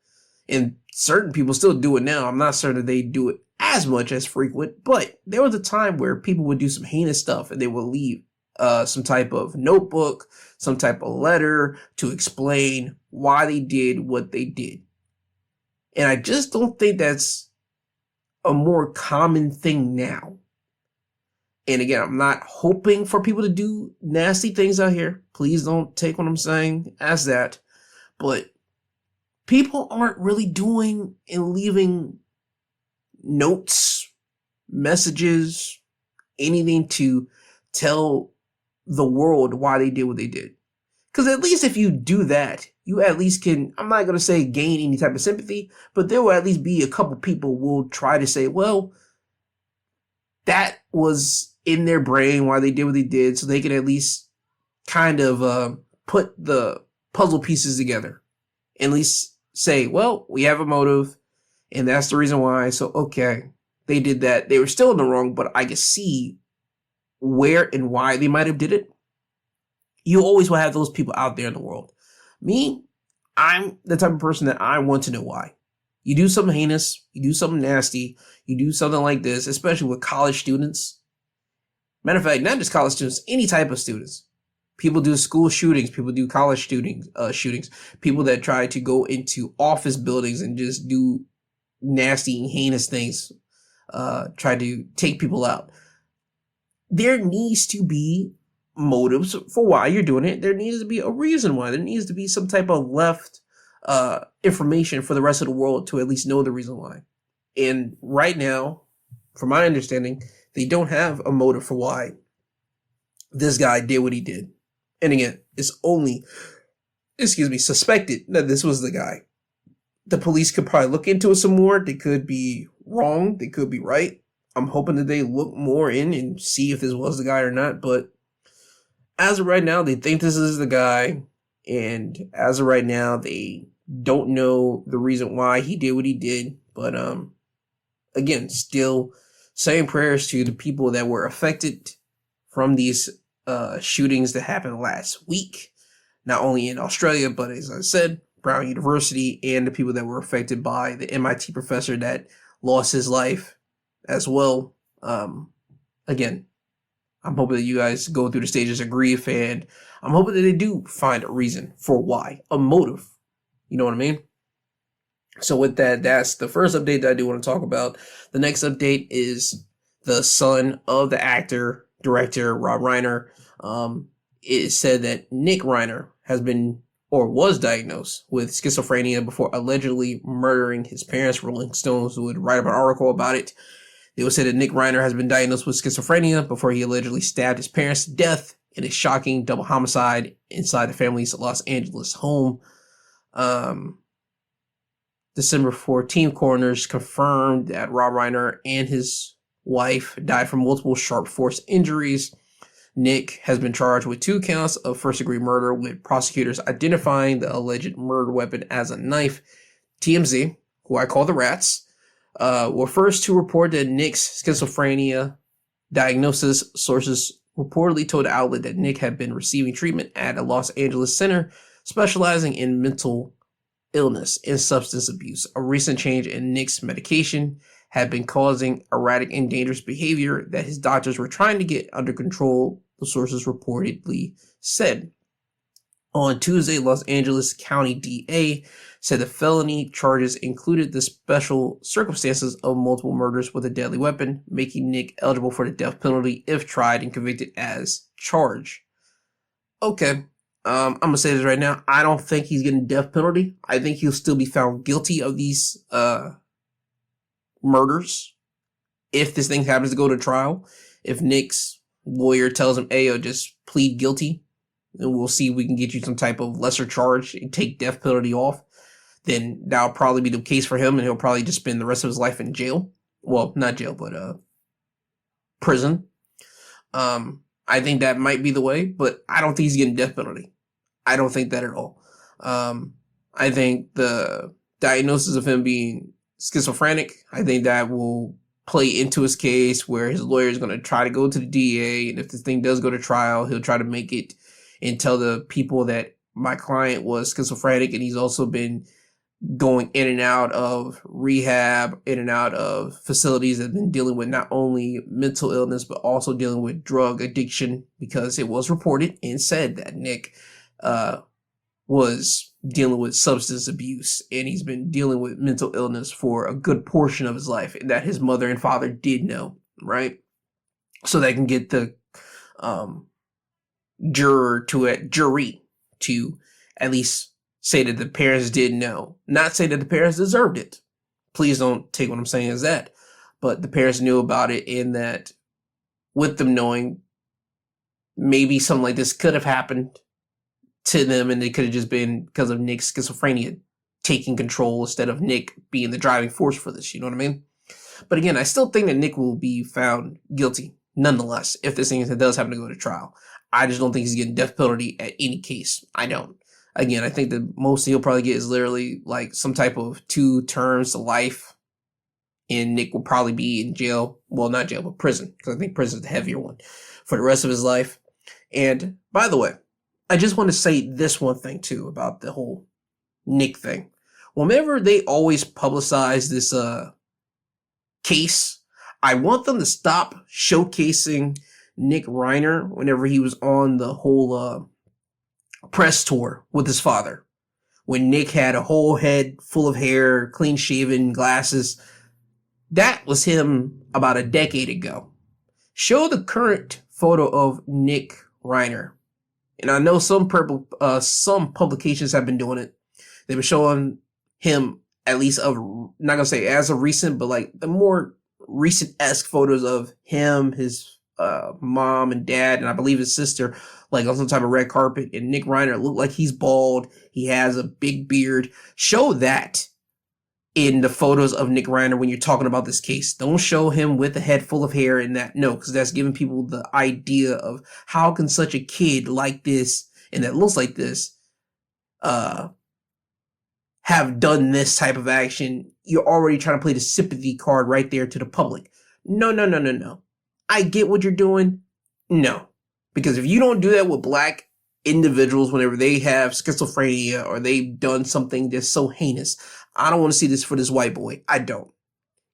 and certain people still do it now. I'm not certain they do it as much as frequent, but there was a time where people would do some heinous stuff and they would leave some type of notebook, some type of letter to explain why they did what they did. And I just don't think that's a more common thing now. And again, I'm not hoping for people to do nasty things out here. Please don't take what I'm saying as that. But people aren't really doing and leaving notes, messages, anything to tell the world why they did what they did. Because at least if you do that, you at least can, I'm not going to say gain any type of sympathy, but there will at least be a couple people will try to say, well, that was in their brain why they did what they did, so they can at least kind of put the puzzle pieces together. At least say, well, we have a motive, and that's the reason why, so okay, they did that. They were still in the wrong, but I can see where and why they might have did it. You always will have those people out there in the world. Me, I'm the type of person that I want to know why. You do something heinous, you do something nasty, you do something like this, especially with college students. Matter of fact, not just college students, any type of students. People do school shootings, people do college shootings, people that try to go into office buildings and just do nasty and heinous things, try to take people out. There needs to be motives for why you're doing it. There needs to be a reason why. There needs to be some type of left information for the rest of the world to at least know the reason why. And right now, from my understanding, they don't have a motive for why this guy did what he did. And again, it's only, suspected that this was the guy. The police could probably look into it some more. They could be wrong. They could be right. I'm hoping that they look more in and see if this was the guy or not. But as of right now, they think this is the guy. And as of right now, they don't know the reason why he did what he did. But again, still saying prayers to the people that were affected from these shootings that happened last week. Not only in Australia, but as I said, Brown University, and the people that were affected by the MIT professor that lost his life as well. Again, I'm hoping that you guys go through the stages of grief, and I'm hoping that they do find a reason for why, a motive. You know what I mean? So with that, that's the first update that I do want to talk about. The next update is the son of the actor, director, Rob Reiner. It said that Nick Reiner has been or was diagnosed with schizophrenia before allegedly murdering his parents. Rolling Stones would write up an article about it. They would say that Nick Reiner has been diagnosed with schizophrenia before he allegedly stabbed his parents to death in a shocking double homicide inside the family's Los Angeles home. December 14th, coroners confirmed that Rob Reiner and his wife died from multiple sharp force injuries. Nick has been charged with 2 counts of first-degree murder, with prosecutors identifying the alleged murder weapon as a knife. TMZ, who I call the Rats, were first to report that Nick's schizophrenia diagnosis. Sources reportedly told the outlet that Nick had been receiving treatment at a Los Angeles center specializing in mental illness and substance abuse. A recent change in Nick's medication had been causing erratic and dangerous behavior that his doctors were trying to get under control, the sources reportedly said. On Tuesday, Los Angeles County DA said the felony charges included the special circumstances of multiple murders with a deadly weapon, making Nick eligible for the death penalty if tried and convicted as charged. Okay, I'm going to say this right now. I don't think he's getting death penalty. I think he'll still be found guilty of these murders if this thing happens to go to trial. If Nick's lawyer tells him, hey, just plead guilty, and we'll see if we can get you some type of lesser charge and take death penalty off, then that'll probably be the case for him, and he'll probably just spend the rest of his life in jail. Well, not jail, but prison. I think that might be the way, but I don't think he's getting death penalty. I don't think that at all. I think the diagnosis of him being schizophrenic, I think that will play into his case, where his lawyer is going to try to go to the DA, and if this thing does go to trial, he'll try to make it and tell the people that my client was schizophrenic, and he's also been going in and out of rehab, in and out of facilities that have been dealing with not only mental illness, but also dealing with drug addiction, because it was reported and said that Nick was dealing with substance abuse, and he's been dealing with mental illness for a good portion of his life, and that his mother and father did know, right? So they can get the jury to at least say that the parents did know, not say that the parents deserved it. Please don't take what I'm saying as that, but the parents knew about it, and that with them knowing, maybe something like this could have happened to them, and they could have just been because of Nick's schizophrenia taking control instead of Nick being the driving force for this. You know what I mean? But again, I still think that Nick will be found guilty nonetheless if this thing does happen to go to trial. I just don't think he's getting death penalty at any case. I don't. Again, I think the most he'll probably get is literally like some type of 2 terms to life, and Nick will probably be in jail. Well, not jail, but prison, because I think prison is the heavier one for the rest of his life. And by the way, I just want to say this one thing too about the whole Nick thing. Whenever they always publicize this case, I want them to stop showcasing Nick Reiner whenever he was on the whole press tour with his father, when Nick had a whole head full of hair, clean shaven, glasses. That was him about a decade ago. Show the current photo of Nick Reiner. And I know some publications have been doing it. They've been showing him, at least of, not gonna say as of recent, but like the more recent-esque photos of him, his mom and dad, and I believe his sister, like on some type of red carpet. And Nick Reiner looked like he's bald. He has a big beard. Show that in the photos of Nick Reiner when you're talking about this case. Don't show him with a head full of hair and that. No, because that's giving people the idea of how can such a kid like this and that looks like this have done this type of action. You're already trying to play the sympathy card right there to the public. No. I get what you're doing. No. Because if you don't do that with black individuals whenever they have schizophrenia or they've done something that's so heinous, I don't want to see this for this white boy. I don't.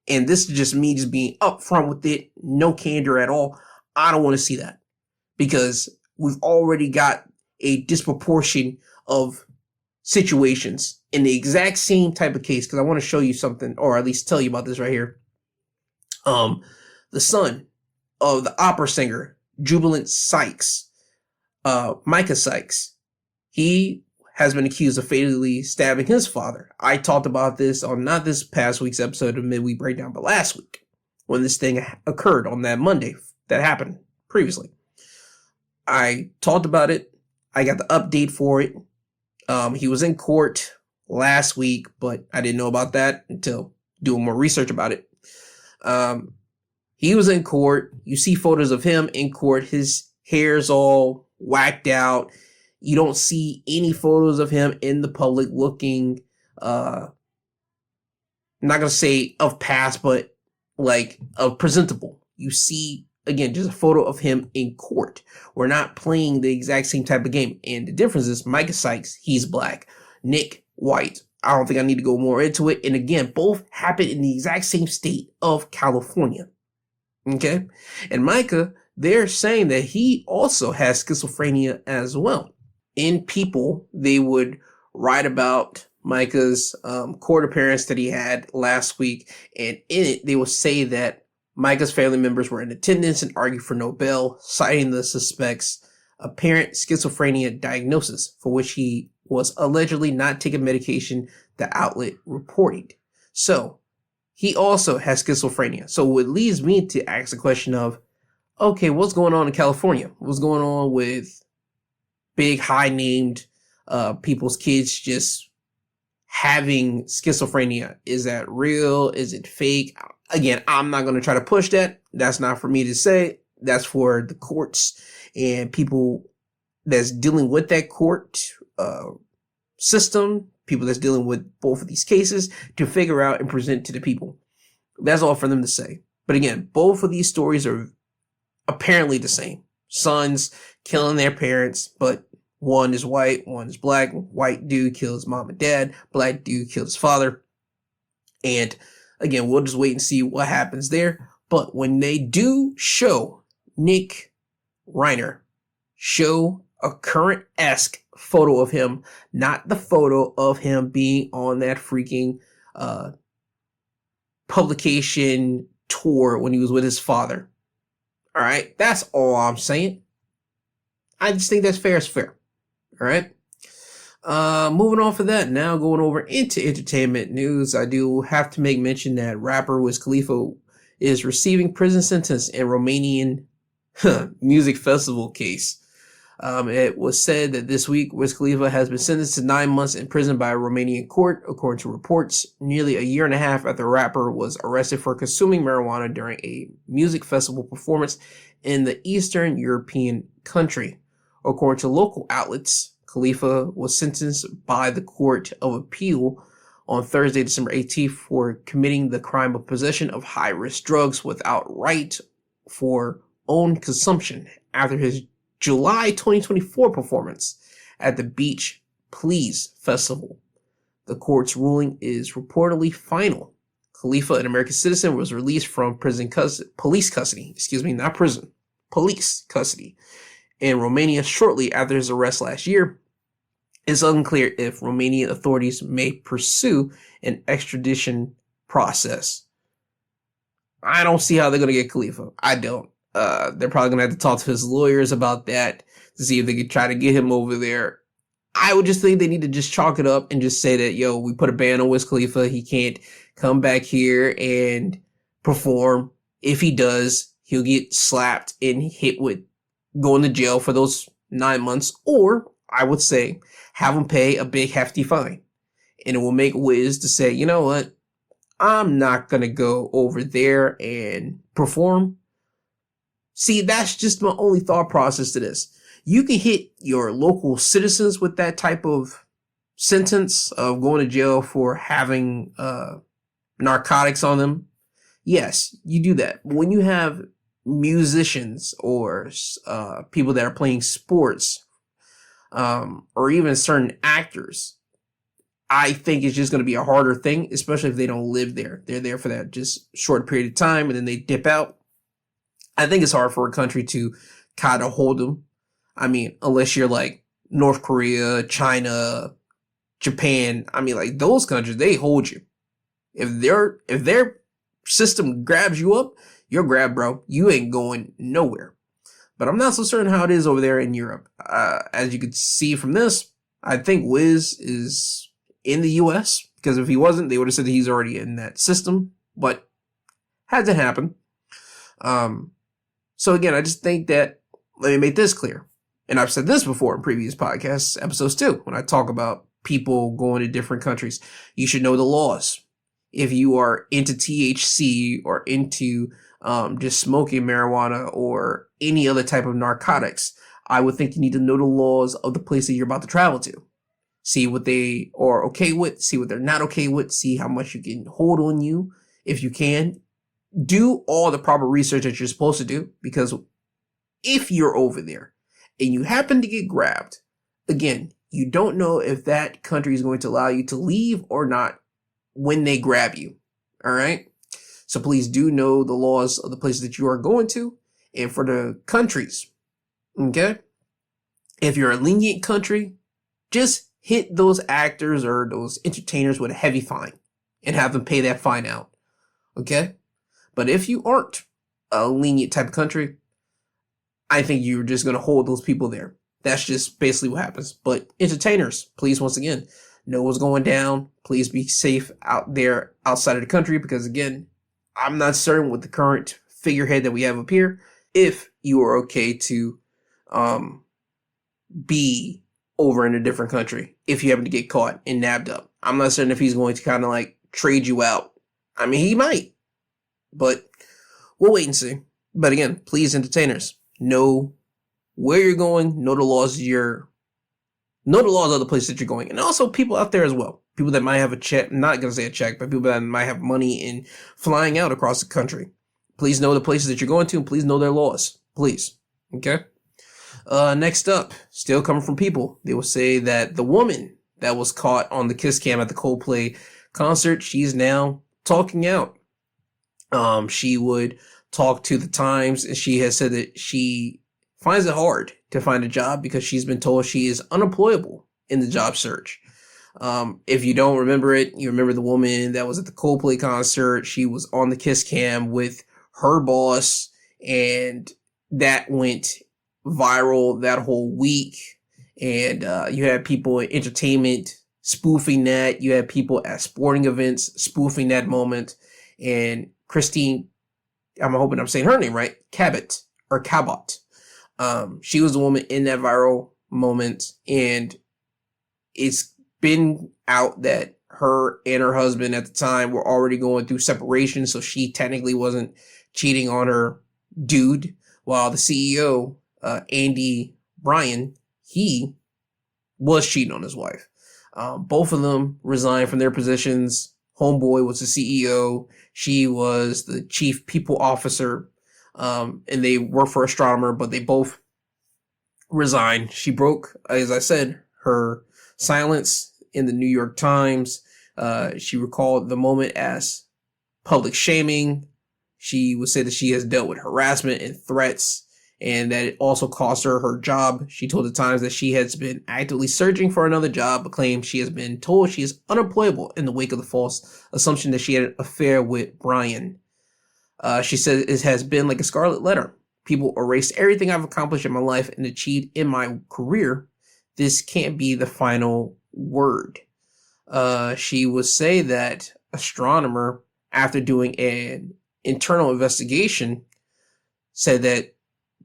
And this is just me just being upfront with it. No candor at all. I don't want to see that. Because we've already got a disproportion of situations in the exact same type of case. Because I want to show you something, or at least tell you about this right here. The son of the opera singer, Jubilant Sykes, Micah Sykes, he has been accused of fatally stabbing his father. I talked about this on not this past week's episode of Midweek Breakdown, but last week when this thing occurred on that Monday that happened previously. I talked about it. I got the update for it. He was in court last week, but I didn't know about that until doing more research about it. He was in court. You see photos of him in court. His hair's all whacked out. You don't see any photos of him in the public looking, I'm not going to say of past, but like of presentable. You see, again, just a photo of him in court. We're not playing the exact same type of game. And the difference is Micah Sykes, he's black. Nick, white. I don't think I need to go more into it. And again, both happen in the exact same state of California. Okay? And Micah, they're saying that he also has schizophrenia as well. In People, they would write about Micah's court appearance that he had last week. And in it, they will say that Micah's family members were in attendance and argued for no bail, citing the suspect's apparent schizophrenia diagnosis, for which he was allegedly not taking medication, the outlet reported. So, he also has schizophrenia. So it leads me to ask the question of, okay, what's going on in California? What's going on with big, high-named people's kids just having schizophrenia? Is that real? Is it fake? Again, I'm not going to try to push that. That's not for me to say. That's for the courts and people that's dealing with that court system, people that's dealing with both of these cases to figure out and present to the people. That's all for them to say. But again, both of these stories are apparently the same. Sons killing their parents, but one is white, one is black. White dude kills mom and dad. Black dude kills his father. And again, we'll just wait and see what happens there. But when they do show Nick Reiner, show a current-esque photo of him, not the photo of him being on that freaking publication tour when he was with his father. All right, that's all I'm saying. I just think that's fair is fair. All right. Moving on for that, now going over into entertainment news, I do have to make mention that rapper Wiz Khalifa is receiving prison sentence in Romanian music festival case. It was said that this week Wiz Khalifa has been sentenced to 9 months in prison by a Romanian court, according to reports, nearly a year and a half after the rapper was arrested for consuming marijuana during a music festival performance in the Eastern European country. According to local outlets, Khalifa was sentenced by the Court of Appeal on Thursday, December 18th, for committing the crime of possession of high-risk drugs without right for own consumption after his July 2024 performance at the Beach Please Festival. The court's ruling is reportedly final. Khalifa, an American citizen, was released from police custody in Romania shortly after his arrest last year. It's unclear if Romanian authorities may pursue an extradition process. I don't see how they're going to get Khalifa. I don't. They're probably going to have to talk to his lawyers about that to see if they could try to get him over there. I would just think they need to just chalk it up and just say that, yo, we put a ban on Wiz Khalifa. He can't come back here and perform. If he does, he'll get slapped and hit with going to jail for those 9 months. Or I would say have him pay a big hefty fine. And it will make Wiz to say, you know what? I'm not going to go over there and perform. See, that's just my only thought process to this. You can hit your local citizens with that type of sentence of going to jail for having narcotics on them. Yes, you do that. But when you have musicians or people that are playing sports or even certain actors, I think it's just going to be a harder thing, especially if they don't live there. They're there for that just short period of time and then they dip out. I think it's hard for a country to kind of hold them. I mean, unless you're like North Korea, China, Japan. I mean, like those countries, they hold you. If their system grabs you up, you're grabbed, bro. You ain't going nowhere. But I'm not so certain how it is over there in Europe. As you could see from this, I think Wiz is in the U.S. because if he wasn't, they would have said that he's already in that system. But hasn't happened. So again, I just think that, let me make this clear. And I've said this before in previous podcasts, episodes too, when I talk about people going to different countries. You should know the laws. If you are into THC or into just smoking marijuana or any other type of narcotics, I would think you need to know the laws of the place that you're about to travel to. See what they are okay with, see what they're not okay with, see how much you can hold on you if you can. Do all the proper research that you're supposed to do, because if you're over there and you happen to get grabbed, again, you don't know if that country is going to allow you to leave or not when they grab you. All right. So please do know the laws of the places that you are going to, and for the countries. Okay. If you're a lenient country, just hit those actors or those entertainers with a heavy fine and have them pay that fine out. Okay. But if you aren't a lenient type of country, I think you're just going to hold those people there. That's just basically what happens. But entertainers, please, once again, know what's going down. Please be safe out there outside of the country, because again, I'm not certain with the current figurehead that we have up here if you are okay to be over in a different country if you happen to get caught and nabbed up. I'm not certain if he's going to kind of like trade you out. I mean, he might, but we'll wait and see. But again, please, entertainers, know where you're going, know the laws of the place that you're going, and also people out there as well. People that might have a check, I'm not going to say a check, but people that might have money in flying out across the country. Please know the places that you're going to, and please know their laws. Please. Okay? Next up, still coming from people, they will say that the woman that was caught on the kiss cam at the Coldplay concert, she's now talking out. She would talk to the Times, and she has said that she finds it hard to find a job because she's been told she is unemployable in the job search. If you don't remember it, you remember the woman that was at the Coldplay concert. She was on the kiss cam with her boss, and that went viral that whole week. And you had people in entertainment spoofing that. You had people at sporting events spoofing that moment. And Christine, I'm hoping I'm saying her name right, Cabot. She was the woman in that viral moment, and it's been out that her and her husband at the time were already going through separation, so she technically wasn't cheating on her dude, while the CEO, Andy Bryan, he was cheating on his wife. Both of them resigned from their positions. Homeboy was the CEO. She was the chief people officer. And they work for Astronomer, but they both resigned. She broke, as I said, her silence in the New York Times. She recalled the moment as public shaming. She would say that she has dealt with harassment and threats, and that it also cost her her job. She told the Times that she has been actively searching for another job, but claimed she has been told she is unemployable in the wake of the false assumption that she had an affair with Brian. She said it has been like a scarlet letter. People erased everything I've accomplished in my life and achieved in my career. This can't be the final word. She would say that Astronomer, after doing an internal investigation, said that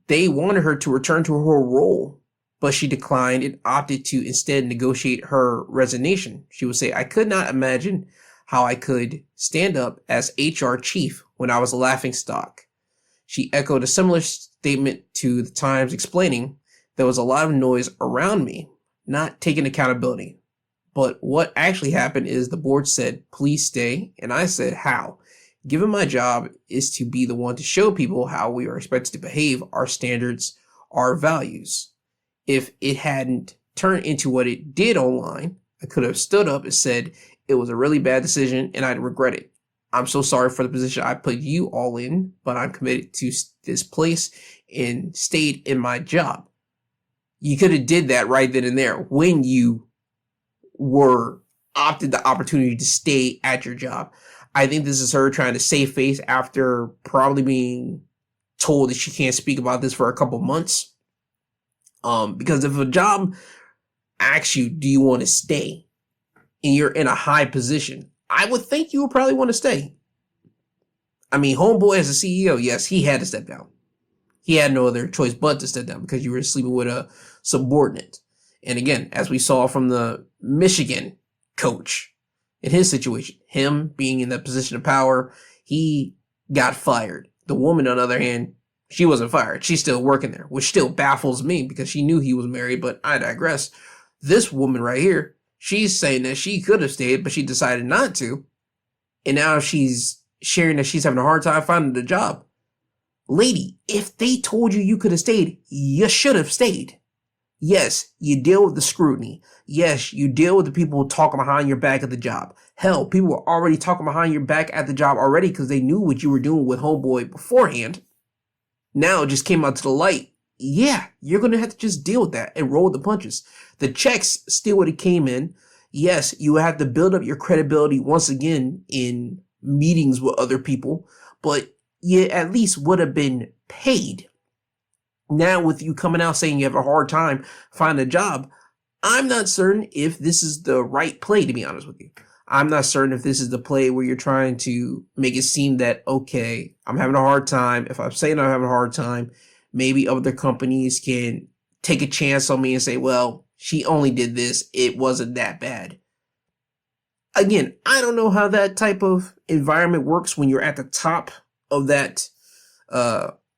they wanted her to return to her role, but she declined and opted to instead negotiate her resignation. She would say, I could not imagine how I could stand up as HR chief when I was a laughingstock. She echoed a similar statement to the Times, explaining there was a lot of noise around me, not taking accountability. But what actually happened is the board said, please stay. And I said, how? Given my job is to be the one to show people how we are expected to behave, our standards, our values. If it hadn't turned into what it did online, I could have stood up and said it was a really bad decision and I'd regret it. I'm so sorry for the position I put you all in, but I'm committed to this place and stayed in my job. You could have did that right then and there when you were opted the opportunity to stay at your job. I think this is her trying to save face after probably being told that she can't speak about this for a couple months. Because if a job asks you, do you want to stay? And you're in a high position, I would think you would probably want to stay. I mean, homeboy as a CEO, yes, he had to step down. He had no other choice but to step down because you were sleeping with a subordinate. And again, as we saw from the Michigan coach in his situation, him being in that position of power, he got fired. The woman, on the other hand, she wasn't fired. She's still working there, which still baffles me because she knew he was married, but I digress. This woman right here, she's saying that she could have stayed, but she decided not to. And now she's sharing that she's having a hard time finding a job. Lady, if they told you could have stayed, you should have stayed. Yes, you deal with the scrutiny. Yes, you deal with the people talking behind your back at the job. Hell, people were already talking behind your back at the job already because they knew what you were doing with homeboy beforehand. Now it just came out to the light. Yeah, you're going to have to just deal with that and roll with the punches. The checks still would have came in. Yes, you have to build up your credibility once again in meetings with other people, but you at least would have been paid. Now with you coming out saying you have a hard time finding a job, I'm not certain if this is the right play, to be honest with you. I'm not certain if this is the play where you're trying to make it seem that, okay, I'm having a hard time. If I'm saying I'm having a hard time, maybe other companies can take a chance on me and say, well, she only did this. It wasn't that bad. Again, I don't know how that type of environment works when you're at the top of that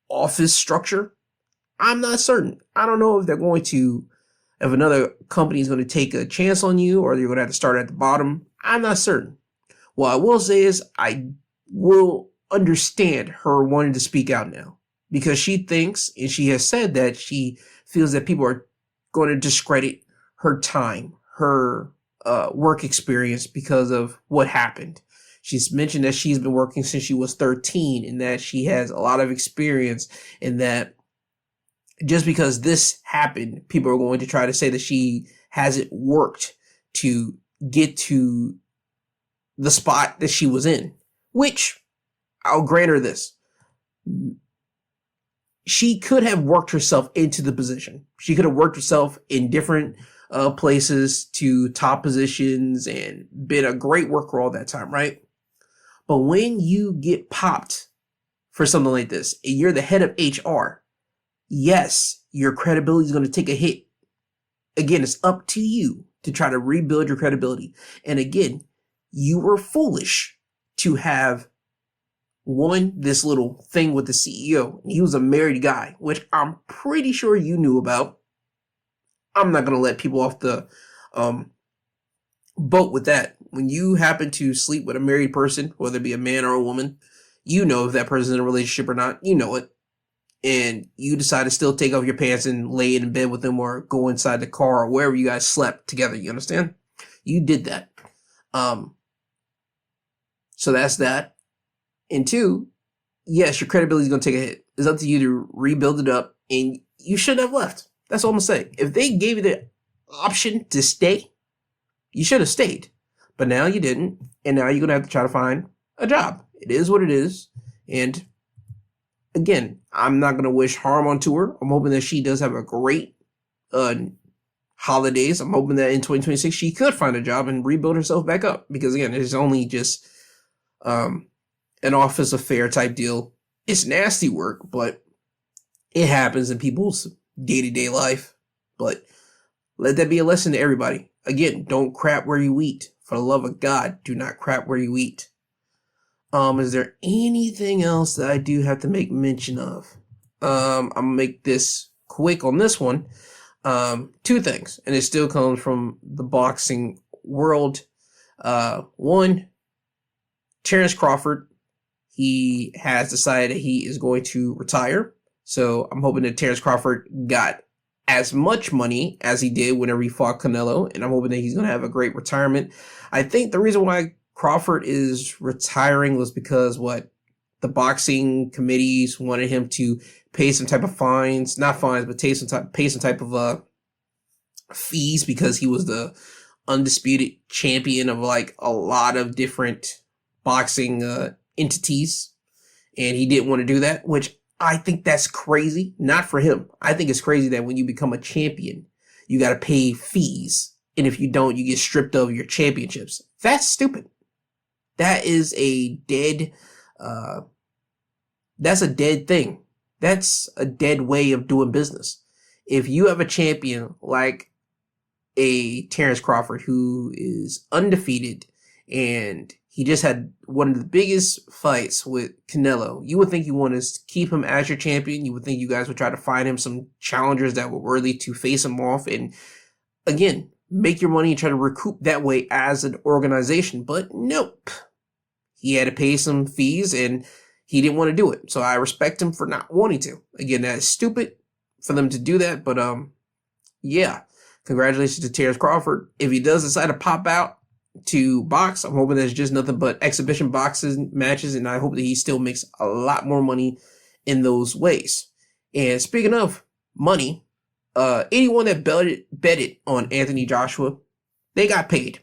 office structure. I'm not certain. I don't know if they're going to, if another company is going to take a chance on you or you're going to have to start at the bottom. I'm not certain. What I will say is I will understand her wanting to speak out now because she thinks, and she has said that she feels that people are going to discredit her time, her work experience because of what happened. She's mentioned that she's been working since she was 13 and that she has a lot of experience and that just because this happened, people are going to try to say that she hasn't worked to get to the spot that she was in, which I'll grant her this. She could have worked herself into the position. She could have worked herself in different places to top positions and been a great worker all that time, right? But when you get popped for something like this, and you're the head of HR, yes, your credibility is going to take a hit. Again, it's up to you to try to rebuild your credibility. And again, you were foolish to have this little thing with the CEO. He was a married guy, which I'm pretty sure you knew about. I'm not going to let people off the boat with that. When you happen to sleep with a married person, whether it be a man or a woman, you know if that person's in a relationship or not. You know it. And you decide to still take off your pants and lay in bed with them or go inside the car or wherever you guys slept together. You understand? You did that. So that's that. And two, yes, your credibility is going to take a hit. It's up to you to rebuild it up, and you shouldn't have left. That's all I'm going to say. If they gave you the option to stay, you should have stayed. But now you didn't, and now you're going to have to try to find a job. It is what it is. And again, I'm not going to wish harm onto her. I'm hoping that she does have a great holidays. I'm hoping that in 2026 she could find a job and rebuild herself back up. Because again, it's only just an office affair type deal. It's nasty work, but it happens in people's day-to-day life. But let that be a lesson to everybody. Again, don't crap where you eat. For the love of God, do not crap where you eat. Is there anything else that I do have to make mention of? I'm gonna make this quick on this one. Two things, and it still comes from the boxing world. One, Terence Crawford, he has decided he is going to retire. So I'm hoping that Terence Crawford got as much money as he did whenever he fought Canelo, and I'm hoping that he's going to have a great retirement. I think the reason why Crawford is retiring was because the boxing committees wanted him to pay some type of fines, not fines, but pay some type of fees because he was the undisputed champion of like a lot of different boxing entities, and he didn't want to do that, which I think that's crazy. Not for him. I think it's crazy that when you become a champion, you got to pay fees, and if you don't, you get stripped of your championships. That's stupid. That is a dead, that's a dead thing. That's a dead way of doing business. If you have a champion like a Terence Crawford who is undefeated, and he just had one of the biggest fights with Canelo. You would think you want to keep him as your champion. You would think you guys would try to find him some challengers that were worthy to face him off and, again, make your money and try to recoup that way as an organization. But nope. He had to pay some fees, and he didn't want to do it. So I respect him for not wanting to. Again, that is stupid for them to do that. But, yeah. Congratulations to Terence Crawford. If he does decide to pop out to box, I'm hoping there's just nothing but exhibition boxing matches, and I hope that he still makes a lot more money in those ways. And speaking of money, anyone that betted on Anthony Joshua, they got paid.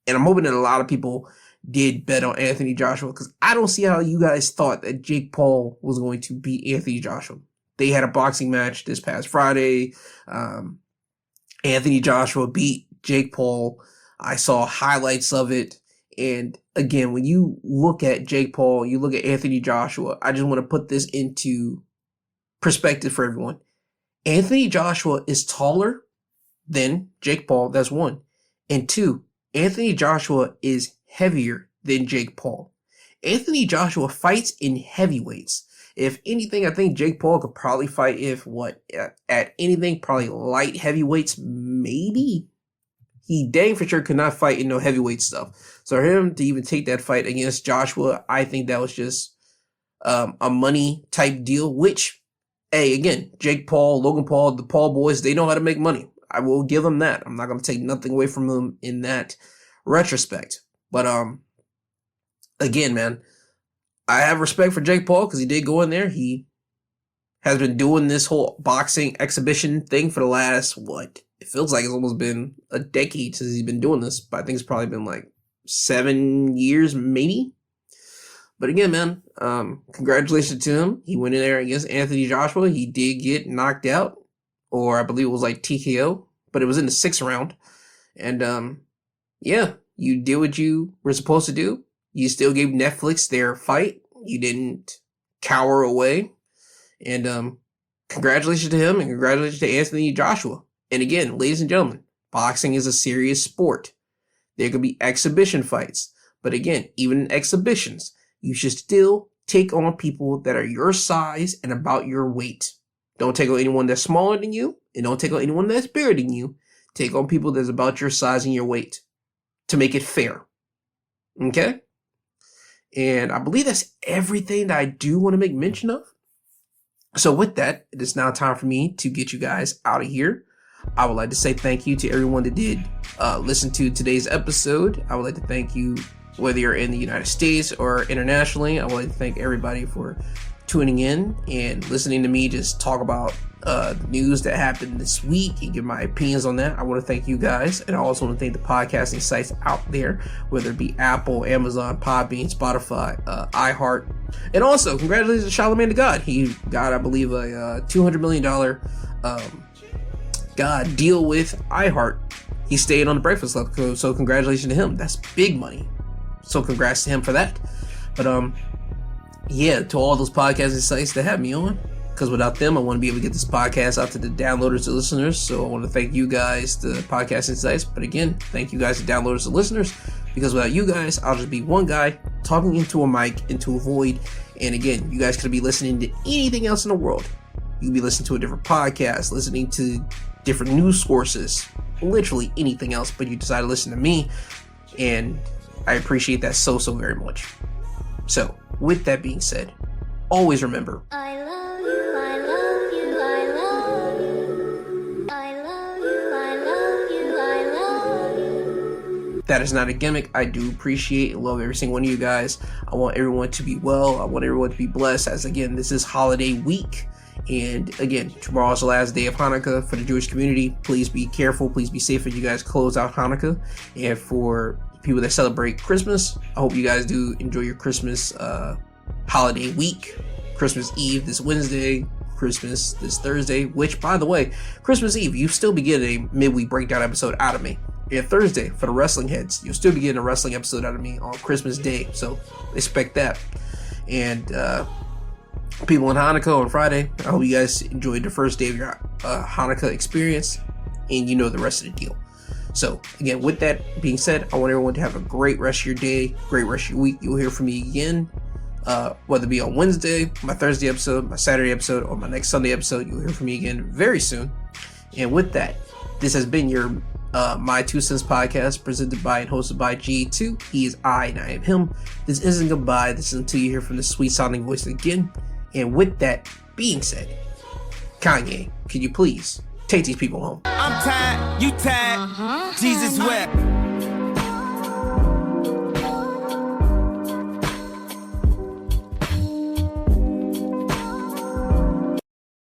And I'm hoping that a lot of people did bet on Anthony Joshua, because I don't see how you guys thought that Jake Paul was going to beat Anthony Joshua. They had a boxing match this past Friday. Anthony Joshua beat Jake Paul. I saw highlights of it. And again, when you look at Jake Paul, you look at Anthony Joshua, I just want to put this into perspective for everyone. Anthony Joshua is taller than Jake Paul. That's one. And two, Anthony Joshua is heavier than Jake Paul. Anthony Joshua fights in heavyweights. If anything, I think Jake Paul could probably fight at anything, probably light heavyweights, maybe. He dang for sure could not fight in no heavyweight stuff. So for him to even take that fight against Joshua, I think that was just a money type deal, which, hey, again, Jake Paul, Logan Paul, the Paul boys, they know how to make money. I will give them that. I'm not going to take nothing away from them in that retrospect. But again, man, I have respect for Jake Paul because he did go in there. He has been doing this whole boxing exhibition thing for the last, it feels like it's almost been a decade since he's been doing this, but I think it's probably been like 7 years, maybe. But again, man, congratulations to him. He went in there against Anthony Joshua. He did get knocked out, or I believe it was like TKO, but it was in the 6th round. And yeah, you did what you were supposed to do. You still gave Netflix their fight. You didn't cower away. And congratulations to him, and congratulations to Anthony Joshua. And again, ladies and gentlemen, boxing is a serious sport. There could be exhibition fights. But again, even in exhibitions, you should still take on people that are your size and about your weight. Don't take on anyone that's smaller than you, and don't take on anyone that's bigger than you. Take on people that's about your size and your weight to make it fair. Okay? And I believe that's everything that I do want to make mention of. So with that, it is now time for me to get you guys out of here. I would like to say thank you to everyone that did listen to today's episode. I would like to thank you, whether you're in the United States or internationally. I would like to thank everybody for tuning in and listening to me just talk about the news that happened this week and give my opinions on that. I want to thank you guys, and I also want to thank the podcasting sites out there, whether it be Apple, Amazon, Podbean, Spotify, iHeart, and also congratulations to Charlamagne the God. He got, I believe, a $200 million deal with iHeart. He stayed on the Breakfast Club, so congratulations to him. That's big money. So congrats to him for that. But yeah, to all those podcasting sites that have me on, because without them, I want to be able to get this podcast out to the downloaders and listeners. So I want to thank you guys, the podcasting sites. But again, thank you guys, the downloaders and listeners, because without you guys, I'll just be one guy talking into a mic, into a void. And again, you guys could be listening to anything else in the world. You could be listening to a different podcast, listening to different news sources, literally anything else, but you decide to listen to me. And I appreciate that so very much. So with that being said, always remember, I love you, I love you, I love you. I love you, I love you, I love you. That is not a gimmick. I do appreciate and love every single one of you guys. I want everyone to be well. I want everyone to be blessed, as again, this is holiday week. And again, tomorrow's the last day of Hanukkah for the Jewish community. Please be careful. Please be safe as you guys close out Hanukkah. And for people that celebrate Christmas, I hope you guys do enjoy your Christmas holiday week. Christmas Eve this Wednesday, Christmas this Thursday, which, by the way, Christmas Eve, you still be getting a midweek breakdown episode out of me. And Thursday, for the wrestling heads, you'll still be getting a wrestling episode out of me on Christmas Day. So expect that. And people on Hanukkah on Friday, I hope you guys enjoyed the first day of your Hanukkah experience, and you know the rest of the deal. So again, with that being said, I want everyone to have a great rest of your day, great rest of your week. You'll hear from me again, whether it be on Wednesday, my Thursday episode, my Saturday episode, or my next Sunday episode. You'll hear from me again very soon. And with that, this has been your My Two Cents podcast, presented by and hosted by G2. He is I and I am him. This isn't goodbye. This is until you hear from the sweet sounding voice again. And with that being said, Kanye, can you please take these people home? I'm tired, you tired, Jesus wept.